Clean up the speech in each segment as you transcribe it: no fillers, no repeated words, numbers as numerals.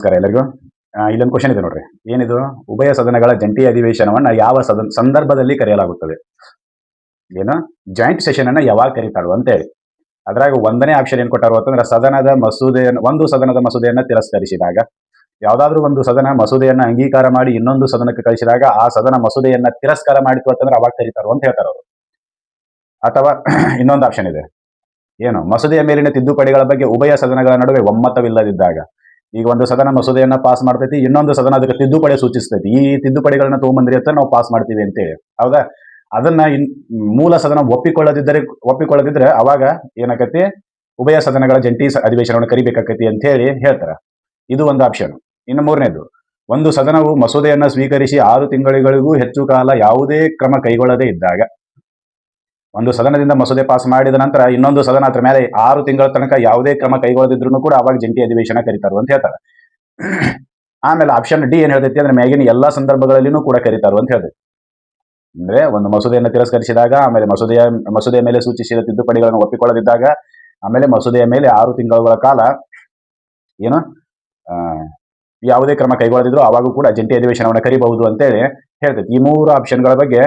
ನಮಸ್ಕಾರ ಎಲ್ಲರಿಗೂ. ಇಲ್ಲೊಂದು ಕ್ವಶನ್ ಇದೆ ನೋಡ್ರಿ. ಏನಿದು? ಉಭಯ ಸದನಗಳ ಜಂಟಿ ಅಧಿವೇಶನವನ್ನ ಯಾವ ಸಂದರ್ಭದಲ್ಲಿ ಕರೆಯಲಾಗುತ್ತದೆ? ಏನು? ಜಾಯಿಂಟ್ ಸೆಷನ್ ಅನ್ನ ಯಾವಾಗ ಕರೀತಾಳು ಅಂತ ಹೇಳಿ. ಅದ್ರಾಗ ಒಂದನೇ ಆಪ್ಷನ್ ಏನ್ ಕೊಟ್ಟಾರು ಅಂತಂದ್ರೆ ಒಂದು ಸದನದ ಮಸೂದೆಯನ್ನ ತಿರಸ್ಕರಿಸಿದಾಗ, ಯಾವ್ದಾದ್ರು ಒಂದು ಸದನ ಮಸೂದೆಯನ್ನ ಅಂಗೀಕಾರ ಮಾಡಿ ಇನ್ನೊಂದು ಸದನಕ್ಕೆ ಕಳಿಸಿದಾಗ ಆ ಸದನ ಮಸೂದೆಯನ್ನ ತಿರಸ್ಕಾರ ಮಾಡಿತು ಅಂತಂದ್ರೆ ಅವಾಗ ಕರೀತಾರು ಅಂತ ಹೇಳ್ತಾರೆ ಅವರು. ಅಥವಾ ಇನ್ನೊಂದು ಆಪ್ಷನ್ ಇದೆ, ಏನು? ಮಸೂದೆಯ ಮೇಲಿನ ತಿದ್ದುಪಡಿಗಳ ಬಗ್ಗೆ ಉಭಯ ಸದನಗಳ ನಡುವೆ ಒಮ್ಮತವಿಲ್ಲದಿದ್ದಾಗ, ಈಗ ಒಂದು ಸದನ ಮಸೂದೆಯನ್ನ ಪಾಸ್ ಮಾಡ್ತೈತಿ, ಇನ್ನೊಂದು ಸದನ ಅದಕ್ಕೆ ತಿದ್ದುಪಡಿ ಸೂಚಿಸ್ತೈತಿ, ಈ ತಿದ್ದುಪಡಿಗಳನ್ನ ತಗೊಂಬಂದ್ರಿ ಅಂತ ನಾವು ಪಾಸ್ ಮಾಡ್ತೀವಿ ಅಂತೇಳಿ, ಹೌದಾ? ಅದನ್ನ ಮೂಲ ಸದನ ಒಪ್ಪಿಕೊಳ್ಳದಿದ್ರೆ ಅವಾಗ ಏನಾಕತಿ? ಉಭಯ ಸದನಗಳ ಜಂಟಿ ಅಧಿವೇಶನವನ್ನು ಕರಿಬೇಕಾಕತಿ ಅಂತ ಹೇಳಿ ಹೇಳ್ತಾರ. ಇದು ಒಂದು ಆಪ್ಷನ್. ಇನ್ನು ಮೂರನೇದು, ಒಂದು ಸದನವು ಮಸೂದೆಯನ್ನ ಸ್ವೀಕರಿಸಿ 6 ತಿಂಗಳಿಗೂ ಹೆಚ್ಚು ಕಾಲ ಯಾವುದೇ ಕ್ರಮ ಕೈಗೊಳ್ಳದೇ ಇದ್ದಾಗ, ಒಂದು ಸದನದಿಂದ ಮಸೂದೆ ಪಾಸ್ ಮಾಡಿದ ನಂತರ ಇನ್ನೊಂದು ಸದನ ಅದ್ರ ಮೇಲೆ 6 ತಿಂಗಳ ತನಕ ಯಾವುದೇ ಕ್ರಮ ಕೈಗೊಳ್ಳದಿದ್ರು ಕೂಡ ಅವಾಗ ಜಂಟಿ ಅಧಿವೇಶನ ಕರೀತಾರು ಅಂತ ಹೇಳ್ತಾರೆ. ಆಮೇಲೆ ಆಪ್ಷನ್ ಡಿ ಏನ್ ಹೇಳ್ತೈತಿ ಅಂದ್ರೆ, ಮ್ಯಾಗಿನ ಎಲ್ಲಾ ಸಂದರ್ಭಗಳಲ್ಲಿನೂ ಕೂಡ ಕರೀತಾರು ಅಂತ ಹೇಳ್ತೈತಿ. ಅಂದ್ರೆ ಒಂದು ಮಸೂದೆಯನ್ನು ತಿರಸ್ಕರಿಸಿದಾಗ, ಆಮೇಲೆ ಮಸೂದೆಯ ಮೇಲೆ ಸೂಚಿಸಿದ ತಿದ್ದುಪಡಿಗಳನ್ನು ಒಪ್ಪಿಕೊಳ್ಳದಿದ್ದಾಗ, ಆಮೇಲೆ ಮಸೂದೆಯ ಮೇಲೆ 6 ತಿಂಗಳ ಕಾಲ ಏನು ಯಾವುದೇ ಕ್ರಮ ಕೈಗೊಳ್ಳದಿದ್ರು ಅವಾಗೂ ಕೂಡ ಜಂಟಿ ಅಧಿವೇಶನವನ್ನು ಕರಿಬಹುದು ಅಂತೇಳಿ ಹೇಳ್ತೈತಿ. ಈ 3 ಆಪ್ಷನ್ಗಳ ಬಗ್ಗೆ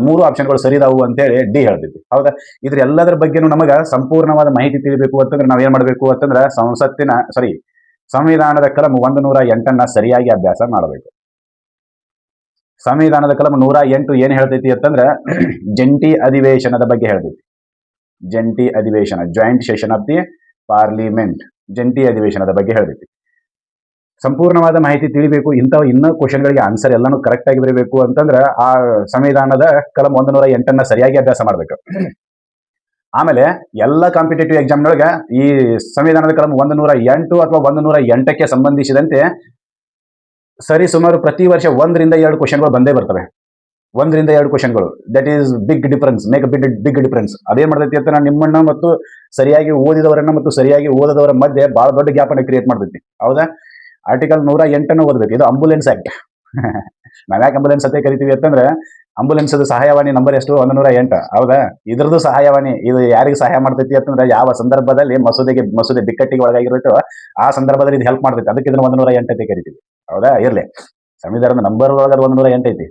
3 ಆಪ್ಷನ್ಗಳು ಸರಿದಾವು ಅಂತೇಳಿ ಡಿ ಹೇಳ್ತೈತಿ, ಹೌದಾ? ಇದ್ರ ಎಲ್ಲದರ ಬಗ್ಗೆನೂ ನಮಗ ಸಂಪೂರ್ಣವಾದ ಮಾಹಿತಿ ತಿಳಿಬೇಕು ಅಂತಂದ್ರೆ ನಾವೇನ್ ಮಾಡ್ಬೇಕು ಅಂತಂದ್ರೆ ಸಂವಿಧಾನದ ಕಲಂ 108 ಸರಿಯಾಗಿ ಅಭ್ಯಾಸ ಮಾಡಬೇಕು. ಸಂವಿಧಾನದ ಕಲಂ 108 ಏನ್ ಹೇಳ್ತೈತಿ ಅಂತಂದ್ರೆ ಜಂಟಿ ಅಧಿವೇಶನದ ಬಗ್ಗೆ ಹೇಳ್ತೈತಿ. ಜಂಟಿ ಅಧಿವೇಶನ, joint session of the parliament, ಜಂಟಿ ಅಧಿವೇಶನದ ಬಗ್ಗೆ ಹೇಳ್ತೈತಿ. ಸಂಪೂರ್ಣವಾದ ಮಾಹಿತಿ ತಿಳಿಬೇಕು, ಇನ್ನೂ ಕ್ವಶನ್ಗಳಿಗೆ ಆನ್ಸರ್ ಎಲ್ಲಾನು ಕರೆಕ್ಟ್ ಆಗಿ ಬರಬೇಕು ಅಂತಂದ್ರೆ ಆ ಸಂವಿಧಾನದ ಕಲಂ 108 ಸರಿಯಾಗಿ ಅಭ್ಯಾಸ ಮಾಡ್ಬೇಕು. ಆಮೇಲೆ ಎಲ್ಲ ಕಾಂಪಿಟೇಟಿವ್ ಎಕ್ಸಾಮ್ನೊಳಗ ಈ ಸಂವಿಧಾನದ ಕಲಂ 108 ಅಥವಾ 108ಕ್ಕೆ ಸಂಬಂಧಿಸಿದಂತೆ ಸುಮಾರು ಪ್ರತಿ ವರ್ಷ 1 ರಿಂದ 2 ಕ್ವಶನ್ಗಳು ಬಂದೇ ಬರ್ತವೆ. 1 ರಿಂದ 2 ಕ್ವಶನ್ಗಳು. That is big difference, make a big difference. ಅದೇನ್ ಮಾಡ್ತೈತಿ ಅಂತ ನಿಮ್ಮನ್ನ ಮತ್ತು ಸರಿಯಾಗಿ ಓದಿದವರನ್ನ ಮತ್ತು ಸರಿಯಾಗಿ ಓದದವರ ಮಧ್ಯೆ ಬಹಳ ದೊಡ್ಡ ಗ್ಯಾಪ್ ಅನ್ನು ಕ್ರಿಯೇಟ್ ಮಾಡ್ತೈತಿ, ಹೌದಾ? ಆರ್ಟಿಕಲ್ 108 ಓದಬೇಕು. ಇದು ಆಂಬುಲೆನ್ಸ್ ಆಕ್ಟ್. ನಾವ್ಯಾಕೆ ಆಂಬುಲೆನ್ಸ್ ಅಂತ ಕರಿತೀವಿ ಅಂತಂದ್ರೆ, ಆಂಬುಲೆನ್ಸ್ ಸಹಾಯವಾಣಿ ನಂಬರ್ ಎಷ್ಟು? 108, ಹೌದಾ? ಇದ್ರದ್ದು ಸಹಾಯವಾಣಿ. ಇದು ಯಾರಿಗೆ ಸಹಾಯ ಮಾಡ್ತೈತಿ ಅಂತಂದ್ರೆ, ಯಾವ ಸಂದರ್ಭದಲ್ಲಿ ಮಸೂದೆ ಬಿಕ್ಕಟ್ಟಿಗೆ ಒಳಗಾಗಿರುತ್ತೋ ಆ ಸಂದರ್ಭದಲ್ಲಿ ಇದು ಹೆಲ್ಪ್ ಮಾಡ್ತೈತಿ. ಅದಕ್ಕೆ ಇದನ್ನ 108 ಅಂತ ಕರಿತೀವಿ, ಹೌದಾ? ಇರ್ಲಿ, ಸಂವಿಧಾನದ ನಂಬರ್ ಒಳಗಡೆ 108 ಐತಿ.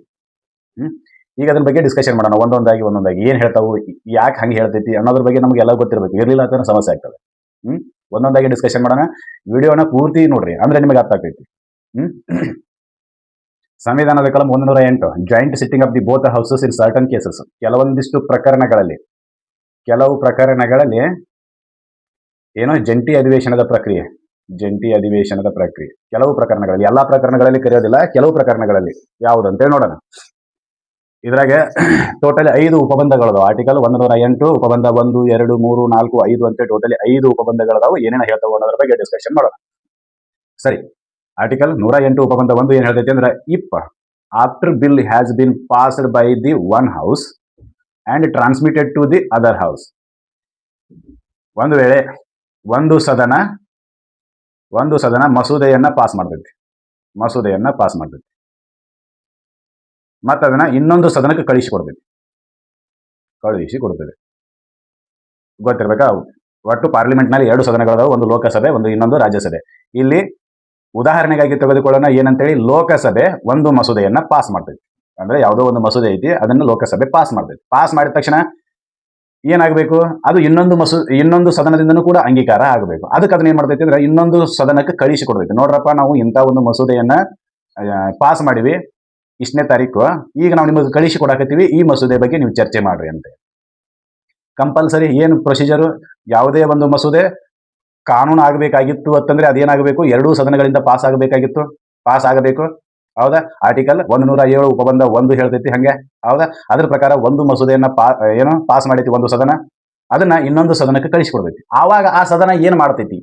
ಈಗ ಅದ್ರ ಬಗ್ಗೆ ಡಿಸ್ಕಷನ್ ಮಾಡೋಣ ಒಂದೊಂದಾಗಿ ಏನ್ ಹೇಳ್ತಾವು, ಯಾಕೆ ಹಂಗೆ ಹೇಳ್ತೈತಿ ಅನ್ನೋದ್ರ ಬಗ್ಗೆ ನಮ್ಗೆ ಎಲ್ಲ ಗೊತ್ತಿರ್ಬೇಕು. ಇರ್ಲಿಲ್ಲ ಅಂತ ಸಮಸ್ಯೆ ಆಗ್ತದೆ. ಒಂದೊಂದಾಗಿ ಡಿಸ್ಕಷನ್ ಮಾಡೋಣ. ವಿಡಿಯೋನ ಪೂರ್ತಿ ನೋಡ್ರಿ, ಅಂದ್ರೆ ನಿಮಗೆ ಅರ್ಥ ಆಗ್ತೈತಿ. ಸಂವಿಧಾನದ ಕಲಂ 108, joint sitting of the both houses in certain cases. ಕೆಲವು ಪ್ರಕರಣಗಳಲ್ಲಿ ಏನೋ ಜಂಟಿ ಅಧಿವೇಶನದ ಪ್ರಕ್ರಿಯೆ. ಕೆಲವು ಪ್ರಕರಣಗಳಲ್ಲಿ, ಎಲ್ಲಾ ಪ್ರಕರಣಗಳಲ್ಲಿ ಕರೆಯೋದಿಲ್ಲ, ಕೆಲವು ಪ್ರಕರಣಗಳಲ್ಲಿ ಯಾವುದಂತೇಳಿ ನೋಡೋಣ. ಇದ್ರಾಗ ಟೋಟಲಿ 5 ಉಪಬಂಧಗಳದಾವ. ಆರ್ಟಿಕಲ್ 108 ಉಪಬಂಧ 1, 2, 3, 4, 5 ಅಂತ ಟೋಟಲಿ 5 ಉಪಬಂಧಗಳದಾವು. ಏನೇನ ಹೇಳ್ತಾವ ಅನ್ನೋದ್ರ ಬಗ್ಗೆ ಡಿಸ್ಕಷನ್ ಮಾಡೋಣ. ಸರಿ, ಆರ್ಟಿಕಲ್ 108 ಉಪಬಂಧ 1 ಏನ್ ಹೇಳ್ತೈತಿ ಅಂದ್ರೆ, if after bill has been passed by the one house and transmitted to the other house. ಒಂದು ವೇಳೆ ಒಂದು ಸದನ ಮಸೂದೆಯನ್ನ ಪಾಸ್ ಮಾಡ್ತೈತಿ, ಮತ್ತೆ ಅದನ್ನ ಇನ್ನೊಂದು ಸದನಕ್ಕೆ ಕಳಿಸಿ ಕೊಡ್ತದೆ. ಗೊತ್ತಿರ್ಬೇಕಾ? ಒಟ್ಟು ಪಾರ್ಲಿಮೆಂಟ್ ನಲ್ಲಿ 2 ಸದನಗಳದಾವ, ಒಂದು ಲೋಕಸಭೆ, ಒಂದು ಇನ್ನೊಂದು ರಾಜ್ಯಸಭೆ. ಇಲ್ಲಿ ಉದಾಹರಣೆಗಾಗಿ ತೆಗೆದುಕೊಳ್ಳೋಣ. ಏನಂತೇಳಿ, ಲೋಕಸಭೆ ಒಂದು ಮಸೂದೆಯನ್ನ ಪಾಸ್ ಮಾಡ್ತೈತಿ. ಅಂದ್ರೆ ಯಾವುದೋ ಒಂದು ಮಸೂದೆ ಐತಿ, ಅದನ್ನ ಲೋಕಸಭೆ ಪಾಸ್ ಮಾಡ್ತೈತಿ. ಪಾಸ್ ಮಾಡಿದ ತಕ್ಷಣ ಏನಾಗಬೇಕು? ಅದು ಇನ್ನೊಂದು ಸದನದಿಂದನೂ ಕೂಡ ಅಂಗೀಕಾರ ಆಗಬೇಕು. ಅದಕ್ಕೆ ಅದನ್ನ ಏನ್ ಮಾಡ್ತೈತಿ ಅಂದ್ರೆ ಇನ್ನೊಂದು ಸದನಕ್ಕೆ ಕಳಿಸಿ ಕೊಡ್ತೈತಿ. ನೋಡ್ರಪ್ಪ, ನಾವು ಇಂಥ ಒಂದು ಮಸೂದೆಯನ್ನ ಪಾಸ್ ಮಾಡಿವಿ, ಇಷ್ಟನೇ ತಾರೀಕು, ಈಗ ನಾವು ನಿಮಗೆ ಕಳಿಸಿ ಕೊಡಾಕತ್ತೀವಿ, ಈ ಮಸೂದೆ ಬಗ್ಗೆ ನೀವು ಚರ್ಚೆ ಮಾಡ್ರಿ ಅಂತ. ಕಂಪಲ್ಸರಿ ಏನು ಪ್ರೊಸೀಜರು? ಯಾವುದೇ ಒಂದು ಮಸೂದೆ ಕಾನೂನು ಆಗಬೇಕಾಗಿತ್ತು ಅಂತಂದ್ರೆ ಅದೇನಾಗಬೇಕು? 2 ಸದನಗಳಿಂದ ಪಾಸ್ ಆಗಬೇಕು, ಹೌದಾ? ಆರ್ಟಿಕಲ್ 107 ಉಪಬಂಧ 1 ಹೇಳ್ತೈತಿ ಹಂಗೆ, ಹೌದಾ? ಅದ್ರ ಪ್ರಕಾರ ಒಂದು ಮಸೂದೆಯನ್ನ ಪಾಸ್ ಮಾಡೈತಿ ಒಂದು ಸದನ, ಅದನ್ನ ಇನ್ನೊಂದು ಸದನಕ್ಕೆ ಕಳಿಸಿಕೊಡ್ತೈತಿ. ಆವಾಗ ಆ ಸದನ ಏನ್ ಮಾಡ್ತೈತಿ?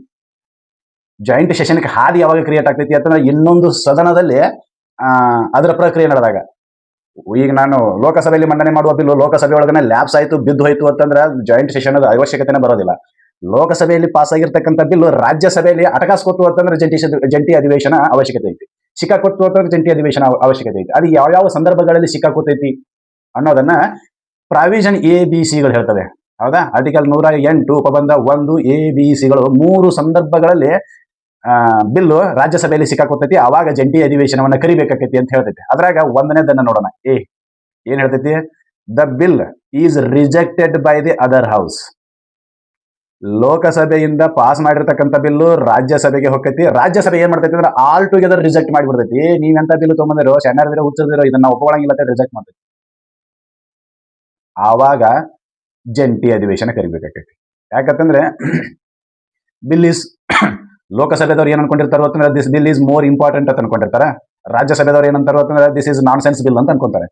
ಜಾಯಿಂಟ್ ಸೆಷನ್ಗೆ ಹಾದಿ ಯಾವಾಗ ಕ್ರಿಯೇಟ್ ಆಗ್ತೈತಿ ಅಂತಂದ್ರೆ, ಇನ್ನೊಂದು ಸದನದಲ್ಲಿ ಅದರ ಪ್ರಕ್ರಿಯೆ ನಡೆದಾಗ. ಈಗ ನಾನು ಲೋಕಸಭೆಯಲ್ಲಿ ಮಂಡನೆ ಮಾಡುವ ಬಿಲ್ ಲೋಕಸಭೆ ಒಳಗನೆ ಲ್ಯಾಪ್ಸ್ ಆಯ್ತು, ಬಿದ್ದು ಹೋಯ್ತು ಅಂತಂದ್ರೆ ಜಾಯಿಂಟ್ ಸೆಷನ್ ಅವಶ್ಯಕತೆನೇ ಬರೋದಿಲ್ಲ. ಲೋಕಸಭೆಯಲ್ಲಿ ಪಾಸ್ ಆಗಿರ್ತಕ್ಕಂಥ ಬಿಲ್ ರಾಜ್ಯಸಭೆಯಲ್ಲಿ ಅಟಕಾಸ್ಕೊತ್ತು ಅಂತಂದ್ರೆ ಜಂಟಿ ಅಧಿವೇಶನ ಅವಶ್ಯಕತೆ ಐತಿ. ಸಿಕ್ಕಾಕೊತ್ತು ಅಂತಂದ್ರೆ ಜಂಟಿ ಅಧಿವೇಶನ ಅವಶ್ಯಕತೆ ಐತಿ. ಅದು ಯಾವ ಸಂದರ್ಭಗಳಲ್ಲಿ ಸಿಕ್ಕಾಕೊತೈತಿ ಅನ್ನೋದನ್ನ ಪ್ರಾವಿಷನ್ ABC ಗಳು ಹೇಳ್ತವೆ, ಹೌದಾ? ಆರ್ಟಿಕಲ್ 108 ಉಪಬಂಧ 1 ABC ಗಳು 3 ಸಂದರ್ಭಗಳಲ್ಲಿ ಬಿಲ್ಲು ರಾಜ್ಯಸಭೆಯಲ್ಲಿ ಸಿಕ್ಕಾಕೋತೈತಿ, ಅವಾಗ ಜಂಟಿ ಅಧಿವೇಶನವನ್ನ ಕರಿಬೇಕಾಕೈತಿ ಅಂತ ಹೇಳ್ತೈತಿ. ಅದ್ರಾಗ ಒಂದನೇದನ್ನ ನೋಡೋಣ. ಏನ್ ಹೇಳ್ತೈತಿ? The bill is rejected by the other house. ಲೋಕಸಭೆಯಿಂದ ಪಾಸ್ ಮಾಡಿರ್ತಕ್ಕಂಥ ಬಿಲ್ಲು ರಾಜ್ಯಸಭೆಗೆ ಹೋಗ್ತೈತಿ. ರಾಜ್ಯಸಭೆ ಏನ್ ಮಾಡ್ತೈತಿ ಅಂದ್ರೆ ಆಲ್ ಟುಗೆದರ್ ರಿಜೆಕ್ಟ್ ಮಾಡಿಬಿಡ್ತೈತಿ. ನೀವೆಂತ ಬಿಲ್ ತಗೊಂಬಂದಿರೋ, ಶಣ್ಣಾರದಿರೋ, ಹುಚ್ಚದಿರೋ, ಇದನ್ನ ಒಪ್ಕೊಳ್ಳಂಗಿಲ್ಲ ಅಂತ ರಿಜೆಕ್ಟ್ ಮಾಡ್ತೈತಿ. ಆವಾಗ ಜಂಟಿ ಅಧಿವೇಶನ ಕರಿಬೇಕಾಕೈತಿ. ಯಾಕಂತಂದ್ರೆ ಬಿಲ್ ಈಸ್ ಲೋಕಸಭೆದವ್ರು ಏನ್ ಅನ್ಕೊಂಡಿರ್ತಾರೋ ಅಂತಂದ್ರೆ this bill is more important ಅಂತ ಅನ್ಕೊಂಡಿರ್ತಾರ. ರಾಜ್ಯಸಭೆದವ್ರು ಏನಂತಾರೋ ಅಂತಂದ್ರೆ this is non sense bill ಅಂತ ಅನ್ಕೊಂತಾರೆ.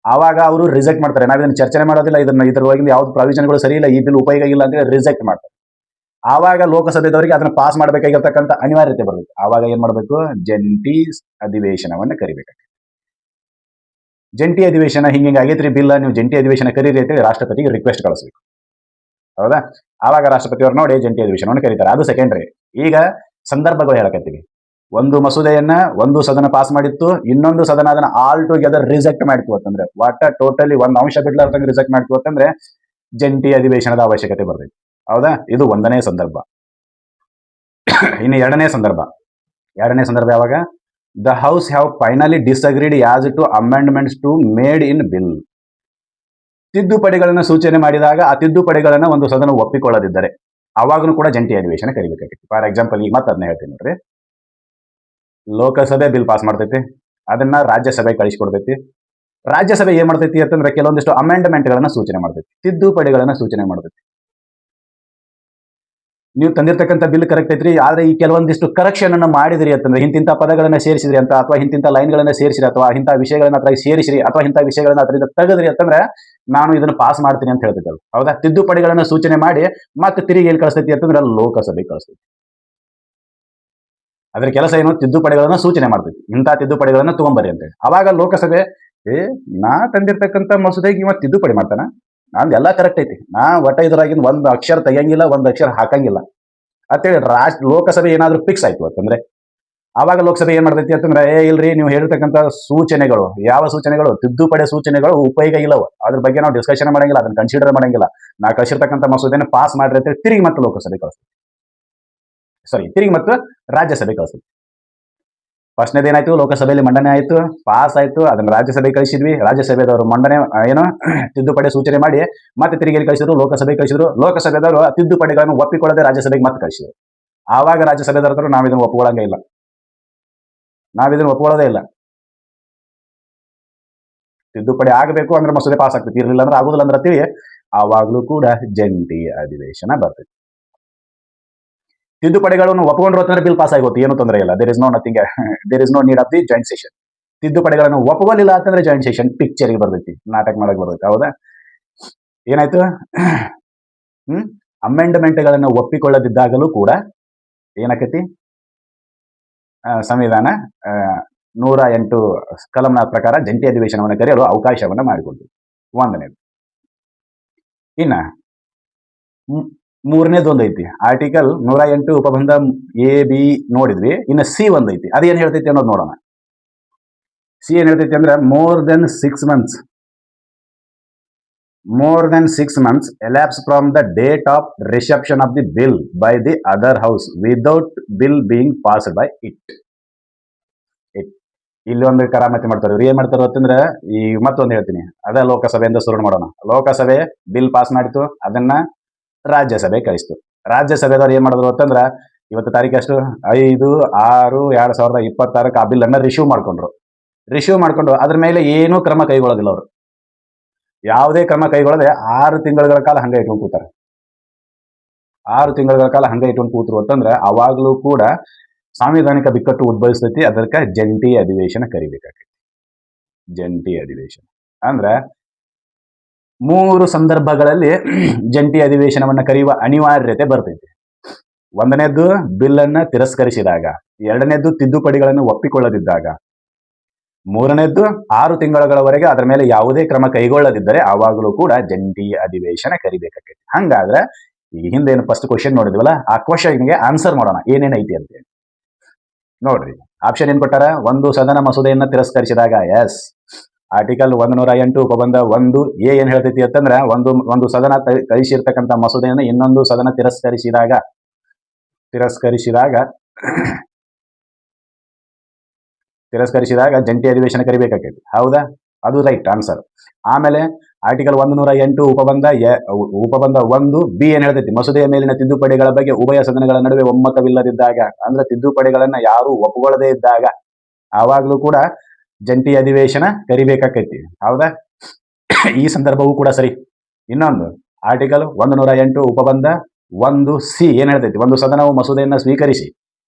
ಆವಾಗ ಅವರು ರಿಜೆಕ್ಟ್ ಮಾಡ್ತಾರೆ. ನಾವು ಇದನ್ನ ಚರ್ಚೆ ಮಾಡೋದಿಲ್ಲ, ಇದ್ರೊಳಗಿಂದ ಯಾವ್ದು ಪ್ರಾವಿಷನ್ಗಳು ಸರಿ ಇಲ್ಲ, ಈ ಬಿಲ್ ಉಪಯೋಗ ಇಲ್ಲ ಅಂತ ರಿಜೆಕ್ಟ್ ಮಾಡ್ತಾರೆ. ಆವಾಗ ಲೋಕಸಭೆದವರಿಗೆ ಅದನ್ನ ಪಾಸ್ ಮಾಡಬೇಕಾಗಿರ್ತಕ್ಕಂಥ ಅನಿವಾರ್ಯತೆ ಬರುತ್ತೆ. ಆವಾಗ ಏನ್ ಮಾಡಬೇಕು? ಜಂಟಿ ಅಧಿವೇಶನವನ್ನ ಕರಿಬೇಕಾಗ್ತದೆ. ಜಂಟಿ ಅಧಿವೇಶನ ಹಿಂಗೆ ಆಗೈತ್ರಿ ಬಿಲ್, ನೀವು ಜಂಟಿ ಅಧಿವೇಶನ ಕರೀರಿ ಅಂತೇಳಿ ರಾಷ್ಟ್ರಪತಿಗೆ ರಿಕ್ವೆಸ್ಟ್ ಕಳಿಸ್ಬೇಕು. ಹೌದಾ? ಆವಾಗ ರಾಷ್ಟ್ರಪತಿ ಅವ್ರು ನೋಡಿ ಜಂಟಿ ಅಧಿವೇಶನವನ್ನು ಕರೀತಾರೆ. ಅದು ಸೆಕೆಂಡ್ರಿ. ಈಗ ಸಂದರ್ಭಗಳು ಹೇಳಕತ್ತೀವಿ. ಒಂದು ಮಸೂದೆಯನ್ನ ಒಂದು ಸದನ ಪಾಸ್ ಮಾಡಿತ್ತು, ಇನ್ನೊಂದು ಸದನ ಅದನ್ನ ಆಲ್ ಟುಗೆದರ್ ರಿಜೆಕ್ಟ್ ಮಾಡಿತ್ತು ಅಂತಂದ್ರೆ, ಒಟ್ಟ ಟೋಟಲಿ ಒಂದು ಅಂಶ ಬಿಡ್ಲಾರ್ದಂಗೆ ರಿಜೆಕ್ಟ್ ಮಾಡಿತ್ತು ಅಂತಂದ್ರೆ ಜಂಟಿ ಅಧಿವೇಶನದ ಅವಶ್ಯಕತೆ ಬರ್ತೈತಿ. ಹೌದಾ? ಇದು ಒಂದನೇ ಸಂದರ್ಭ. ಇನ್ನು ಎರಡನೇ ಸಂದರ್ಭ ಯಾವಾಗ? The house have finally disagreed as to amendments to made in bill. ತಿದ್ದುಪಡಿಗಳನ್ನು ಸೂಚನೆ ಮಾಡಿದಾಗ ಆ ತಿದ್ದುಪಡಿಗಳನ್ನ ಒಂದು ಸದನ ಒಪ್ಪಿಕೊಳ್ಳದಿದ್ದರೆ ಅವಾಗೂ ಕೂಡ ಜಂಟಿ ಅಧಿವೇಶನ ಕರಿಬೇಕಾಗಿತ್ತು. ಫಾರ್ ಎಕ್ಸಾಂಪಲ್ ಈಗ ಮತ್ತೆ ಅದನ್ನ ಹೇಳ್ತೀನಿ ನೋಡ್ರಿ. ಲೋಕಸಭೆ ಬಿಲ್ ಪಾಸ್ ಮಾಡ್ತೈತಿ, ಅದನ್ನ ರಾಜ್ಯಸಭೆ ಕಳಿಸ್ಕೊಡ್ತೈತಿ. ರಾಜ್ಯಸಭೆ ಏನ್ ಮಾಡ್ತೈತಿ ಅಂತಂದ್ರೆ ಕೆಲವೊಂದಿಷ್ಟು ಅಮೆಂಡ್ಮೆಂಟ್ಗಳನ್ನ ಸೂಚನೆ ಮಾಡ್ತೈತಿ, ತಿದ್ದುಪಡಿಗಳನ್ನ ಸೂಚನೆ ಮಾಡ್ತೈತಿ. ನೀವು ತಂದಿರ್ತಕ್ಕಂಥ ಬಿಲ್ ಕರೆಕ್ಟ್ ಐತ್ರಿ, ಆದ್ರೆ ಈ ಕೆಲವೊಂದಿಷ್ಟು ಕರೆಕ್ಷನ್ ಅನ್ನ ಮಾಡಿದ್ರಿ ಅಂತಂದ್ರೆ, ಇಂತಿಂತ ಪದಗಳನ್ನ ಸೇರಿಸಿದ್ರಿ ಅಂತ, ಅಥವಾ ಇಂತಿಂತ ಲೈನ್ಗಳನ್ನ ಸೇರಿಸಿರಿ, ಅಥವಾ ಇಂಥ ವಿಷಯಗಳನ್ನ ಅದ್ರಾಗ ಸೇರಿಸಿರಿ, ಅಥವಾ ಇಂಥ ವಿಷಯಗಳನ್ನ ಅದರಿಂದ ತೆಗೆದ್ರಿ ಅಂತಂದ್ರೆ ನಾನು ಇದನ್ನ ಪಾಸ್ ಮಾಡ್ತೀನಿ ಅಂತ ಹೇಳ್ತೈತಲ್ಲ. ಹೌದಾ? ತಿದ್ದುಪಡಿಗಳನ್ನ ಸೂಚನೆ ಮಾಡಿ ಮತ್ತೆ ತಿರುಗಿ ಏನ್ ಕಳಿಸ್ತೈತಿ ಅಂತಂದ್ರೆ ಲೋಕಸಭೆ ಕಳಿಸ್ತೈತಿ. ಅದ್ರ ಕೆಲಸ ಏನು? ತಿದ್ದುಪಡಿಗಳನ್ನ ಸೂಚನೆ ಮಾಡ್ತೈತಿ, ಇಂಥ ತಿದ್ದುಪಡಿಗಳನ್ನ ತಗೊಂಬರ್ರಿ ಅಂತೇಳಿ. ಅವಾಗ ಲೋಕಸಭೆ ನಾ ತಂದಿರ್ತಕ್ಕಂಥ ಮಸೂದೆಗೆ ಇವತ್ತು ತಿದ್ದುಪಡಿ ಮಾಡ್ತಾನ, ನಂದು ಎಲ್ಲ ಕರೆಕ್ಟ್ ಐತಿ, ನಾ ಒಟ್ಟ ಇದ್ರಾಗಿನ ಒಂದು ಅಕ್ಷರ ತೆಗಿಯಂಗಿಲ್ಲ, ಒಂದು ಅಕ್ಷರ ಹಾಕಂಗಿಲ್ಲ ಅಂತೇಳಿ ಲೋಕಸಭೆ ಏನಾದ್ರೂ ಫಿಕ್ಸ್ ಆಯ್ತು ಅಂತಂದ್ರೆ ಆವಾಗ ಲೋಕಸಭೆ ಏನ್ ಮಾಡ್ತೈತಿ ಅಂತಂದ್ರೆ, ಇಲ್ರಿ ನೀವು ಹೇಳಿರ್ತಕ್ಕಂಥ ಸೂಚನೆಗಳು, ಯಾವ ಸೂಚನೆಗಳು? ತಿದ್ದುಪಡಿ ಸೂಚನೆಗಳು ಉಪಯೋಗ ಇಲ್ಲವ, ಅದ್ರ ಬಗ್ಗೆ ನಾವು ಡಿಸ್ಕಷನ್ ಮಾಡಂಗಿಲ್ಲ, ಅದನ್ನ ಕನ್ಸಿಡರ್ ಮಾಡಂಗಿಲ್ಲ, ನಾ ಕಳಿಸಿರ್ತಕ್ಕಂಥ ಮಸೂದೆನ ಪಾಸ್ ಮಾಡ್ರಿ ಅಂತ ತಿರುಗಿ ಮತ್ತೆ ಲೋಕಸಭೆ ಕಳಿಸ್ತೀವಿ, ತಿರುಗಿ ಮತ್ತು ರಾಜ್ಯಸಭೆ ಕಳಿಸ್ತೀವಿ. ಫಸ್ಟ್ನೇದು ಏನಾಯ್ತು? ಲೋಕಸಭೆಯಲ್ಲಿ ಮಂಡನೆ ಆಯ್ತು, ಪಾಸ್ ಆಯ್ತು, ಅದನ್ನ ರಾಜ್ಯಸಭೆ ಕಳಿಸಿದ್ವಿ, ರಾಜ್ಯಸಭೆದವರು ಮಂಡನೆ ಏನು ತಿದ್ದುಪಡಿ ಸೂಚನೆ ಮಾಡಿ ಮತ್ತೆ ತಿರುಗಿ ಕಳಿಸಿದ್ರು, ಲೋಕಸಭೆ ಕಳಿಸಿದ್ರು. ಲೋಕಸಭೆದವರು ತಿದ್ದುಪಡಿಗಳನ್ನು ಒಪ್ಪಿಕೊಳ್ಳದೆ ರಾಜ್ಯಸಭೆಗೆ ಮತ್ತೆ ಕಳಿಸಿದ್ರು. ಆವಾಗ ರಾಜ್ಯಸಭೆದವರು ನಾವು ಇದನ್ನು ಒಪ್ಪಿಕೊಳ್ಳಂಗೇ ಇಲ್ಲ, ನಾವಿದನ್ನು ಒಪ್ಕೊಳ್ಳೋದೇ ಇಲ್ಲ, ತಿದ್ದುಪಡಿ ಆಗಬೇಕು ಅಂದ್ರೆ ಮಸೂದೆ ಪಾಸ್ ಆಗ್ತೈತಿ, ಇರಲಿಲ್ಲ ಅಂದ್ರೆ ಆಗುದಿಲ್ಲ ಅಂದ್ರೆ ಅಂತೀವಿ. ಆವಾಗಲೂ ಕೂಡ ಜಂಟಿ ಅಧಿವೇಶನ ಬರ್ತೈತಿ. ತಿದ್ದುಪಡಿಗಳನ್ನು ಒಪ್ಪಿಕೊಂಡ್ರು ಅಂತಂದ್ರೆ ಬಿಲ್ ಪಾಸ್ ಆಗೋದು, ಏನು ತೊಂದರೆ ಇಲ್ಲ. There is no need of the joint session. ತಿದ್ದುಪಡಿಗಳನ್ನು ಒಪ್ಪಿಕೊಳ್ಳಿಲ್ಲ ಅಂತಂದ್ರೆ ಜಾಯಿಂಟ್ ಸೆಷನ್ ಪಿಕ್ಚರ್ಗೆ ಬರ್ತೈತಿ, ನಾಟಕ ಮಾಡಕ್ ಬರ್ತೈತಿ. ಹೌದಾ? ಏನಾಯ್ತು? ಅಮೆಂಡ್ಮೆಂಟ್ಗಳನ್ನು ಒಪ್ಪಿಕೊಳ್ಳದಿದ್ದಾಗಲೂ ಕೂಡ ಏನಾಕೈತಿ? ಸಂವಿಧಾನ 108 ಕಲಂನ ಪ್ರಕಾರ ಜಂಟಿ ಅಧಿವೇಶನವನ್ನು ಕರೆಯಲು ಅವಕಾಶವನ್ನ ಮಾಡಿಕೊಡ್ತೀವಿ. ಒಂದನೇದು. ಇನ್ನ ಮೂರನೇದು ಒಂದೈತಿ, ಆರ್ಟಿಕಲ್ 108 ಉಪಬಂಧ AB ನೋಡಿದ್ವಿ. ಇನ್ನು C ಒಂದೈತಿ, ಅದೇನ್ ಹೇಳ್ತೈತಿ ಅನ್ನೋದು ನೋಡೋಣ. C ಏನ್ ಹೇಳ್ತೈತಿ ಅಂದ್ರೆ, more than 6 months elapse from the date of reception of the bill by the other house without bill being passed by it. ಇಲ್ಲಿ ಒಂದು ಕರಾಮತಿ ಮಾಡ್ತಾರೆ. ಇವ್ರು ಏನ್ ಮಾಡ್ತಾರೋ ಅಂತಂದ್ರೆ, ಈ ಮತ್ತೊಂದು ಹೇಳ್ತೀನಿ, ಅದ ಲೋಕಸಭೆಯಿಂದ ಶುರು ಮಾಡೋಣ. ಲೋಕಸಭೆ ಬಿಲ್ ಪಾಸ್ ಮಾಡಿತು, ಅದನ್ನ ರಾಜ್ಯಸಭೆ ಕಳಿಸ್ತು. ರಾಜ್ಯಸಭೆದವ್ರು ಏನ್ ಮಾಡಿದ್ರು ಅಂತಂದ್ರ, ಇವತ್ತು ತಾರೀಕು ಅಷ್ಟು 5/6/2026 ಆ ಬಿಲ್ ಅನ್ನ ರಿಸೀವ್ ಮಾಡ್ಕೊಂಡು ಅದ್ರ ಮೇಲೆ ಏನೂ ಕ್ರಮ ಕೈಗೊಳ್ಳೋದಿಲ್ಲ. ಅವರು ಯಾವುದೇ ಕ್ರಮ ಕೈಗೊಳ್ಳದೆ 6 ತಿಂಗಳ ಕಾಲ ಹಂಗ ಇಟ್ಕೊಂಡು ಕೂತಾರೆ. 6 ತಿಂಗಳ ಕಾಲ ಹಂಗ ಇಟ್ಕೊಂಡು ಕೂತ್ರು ಅಂತಂದ್ರೆ ಅವಾಗ್ಲೂ ಕೂಡ ಸಾಂವಿಧಾನಿಕ ಬಿಕ್ಕಟ್ಟು ಉದ್ಭವಿಸ್ತೈತಿ. ಅದಕ್ಕೆ ಜಂಟಿ ಅಧಿವೇಶನ ಕರಿಬೇಕಾಗ್ತೈತಿ. ಜಂಟಿ ಅಧಿವೇಶನ ಅಂದ್ರ 3 ಸಂದರ್ಭಗಳಲ್ಲಿ ಜಂಟಿ ಅಧಿವೇಶನವನ್ನ ಕರೆಯುವ ಅನಿವಾರ್ಯತೆ ಬರ್ತೈತಿ. ಒಂದನೇದ್ದು ಬಿಲ್ ಅನ್ನ ತಿರಸ್ಕರಿಸಿದಾಗ, ಎರಡನೇದ್ದು ತಿದ್ದುಪಡಿಗಳನ್ನು ಒಪ್ಪಿಕೊಳ್ಳದಿದ್ದಾಗ, ಮೂರನೇದ್ದು 6 ತಿಂಗಳವರೆಗೆ ಅದರ ಮೇಲೆ ಯಾವುದೇ ಕ್ರಮ ಕೈಗೊಳ್ಳದಿದ್ದರೆ ಆವಾಗಲೂ ಕೂಡ ಜಂಟಿ ಅಧಿವೇಶನ ಕರಿಬೇಕಾಗ್ತೈತಿ. ಹಂಗಾದ್ರೆ ಈ ಹಿಂದೆ ಏನು ಫಸ್ಟ್ ಕ್ವಶನ್ ನೋಡಿದ್ವಲ್ಲ, ಆ ಕ್ವಶನ್ಗೆ ಆನ್ಸರ್ ಮಾಡೋಣ ಏನೇನೈತಿ ಅಂತೇಳಿ. ನೋಡ್ರಿ, ಆಪ್ಷನ್ ಏನ್ ಕೊಟ್ಟಾರ? ಒಂದು ಸದನ ಮಸೂದೆಯನ್ನ ತಿರಸ್ಕರಿಸಿದಾಗ, ಎಸ್. ಆರ್ಟಿಕಲ್ 108 ಉಪಬಂಧ 1 A ಏನ್ ಹೇಳ್ತೈತಿ ಅಂತಂದ್ರ, ಒಂದು ಸದನ ಕಳಿಸಿರ್ತಕ್ಕಂಥ ಮಸೂದೆಯನ್ನು ಇನ್ನೊಂದು ಸದನ ತಿರಸ್ಕರಿಸಿದಾಗ ತಿರಸ್ಕರಿಸಿದಾಗ ಜಂಟಿ ಅಧಿವೇಶನ ಕರಿಬೇಕಾಗೈತಿ. ಹೌದಾ? ಅದು ರೈಟ್ ಆನ್ಸರ್. ಆಮೇಲೆ ಆರ್ಟಿಕಲ್ 108 ಉಪಬಂಧ 1 ಬಿ ಏನ್ ಹೇಳ್ತೈತಿ? ಮಸೂದೆಯ ಮೇಲಿನ ತಿದ್ದುಪಡಿಗಳ ಬಗ್ಗೆ ಉಭಯ ಸದನಗಳ ನಡುವೆ ಒಮ್ಮತವಿಲ್ಲದಿದ್ದಾಗ, ಅಂದ್ರೆ ತಿದ್ದುಪಡಿಗಳನ್ನ ಯಾರು ಒಪ್ಪಿಕೊಳ್ಳದೇ ಇದ್ದಾಗ ಆವಾಗ್ಲೂ ಕೂಡ ಜಂಟಿ ಅಧಿವೇಶನ ಕರಿಬೇಕಾಕೈತಿ. ಹೌದಾ? ಈ ಸಂದರ್ಭವೂ ಕೂಡ ಸರಿ. ಇನ್ನೊಂದು ಆರ್ಟಿಕಲ್ 108 ಉಪಬಂಧ 1 ಸಿ ಏನ್ ಹೇಳ್ತೈತಿ? ಒಂದು ಸದನವು ಮಸೂದೆಯನ್ನ ಸ್ವೀಕರಿಸಿ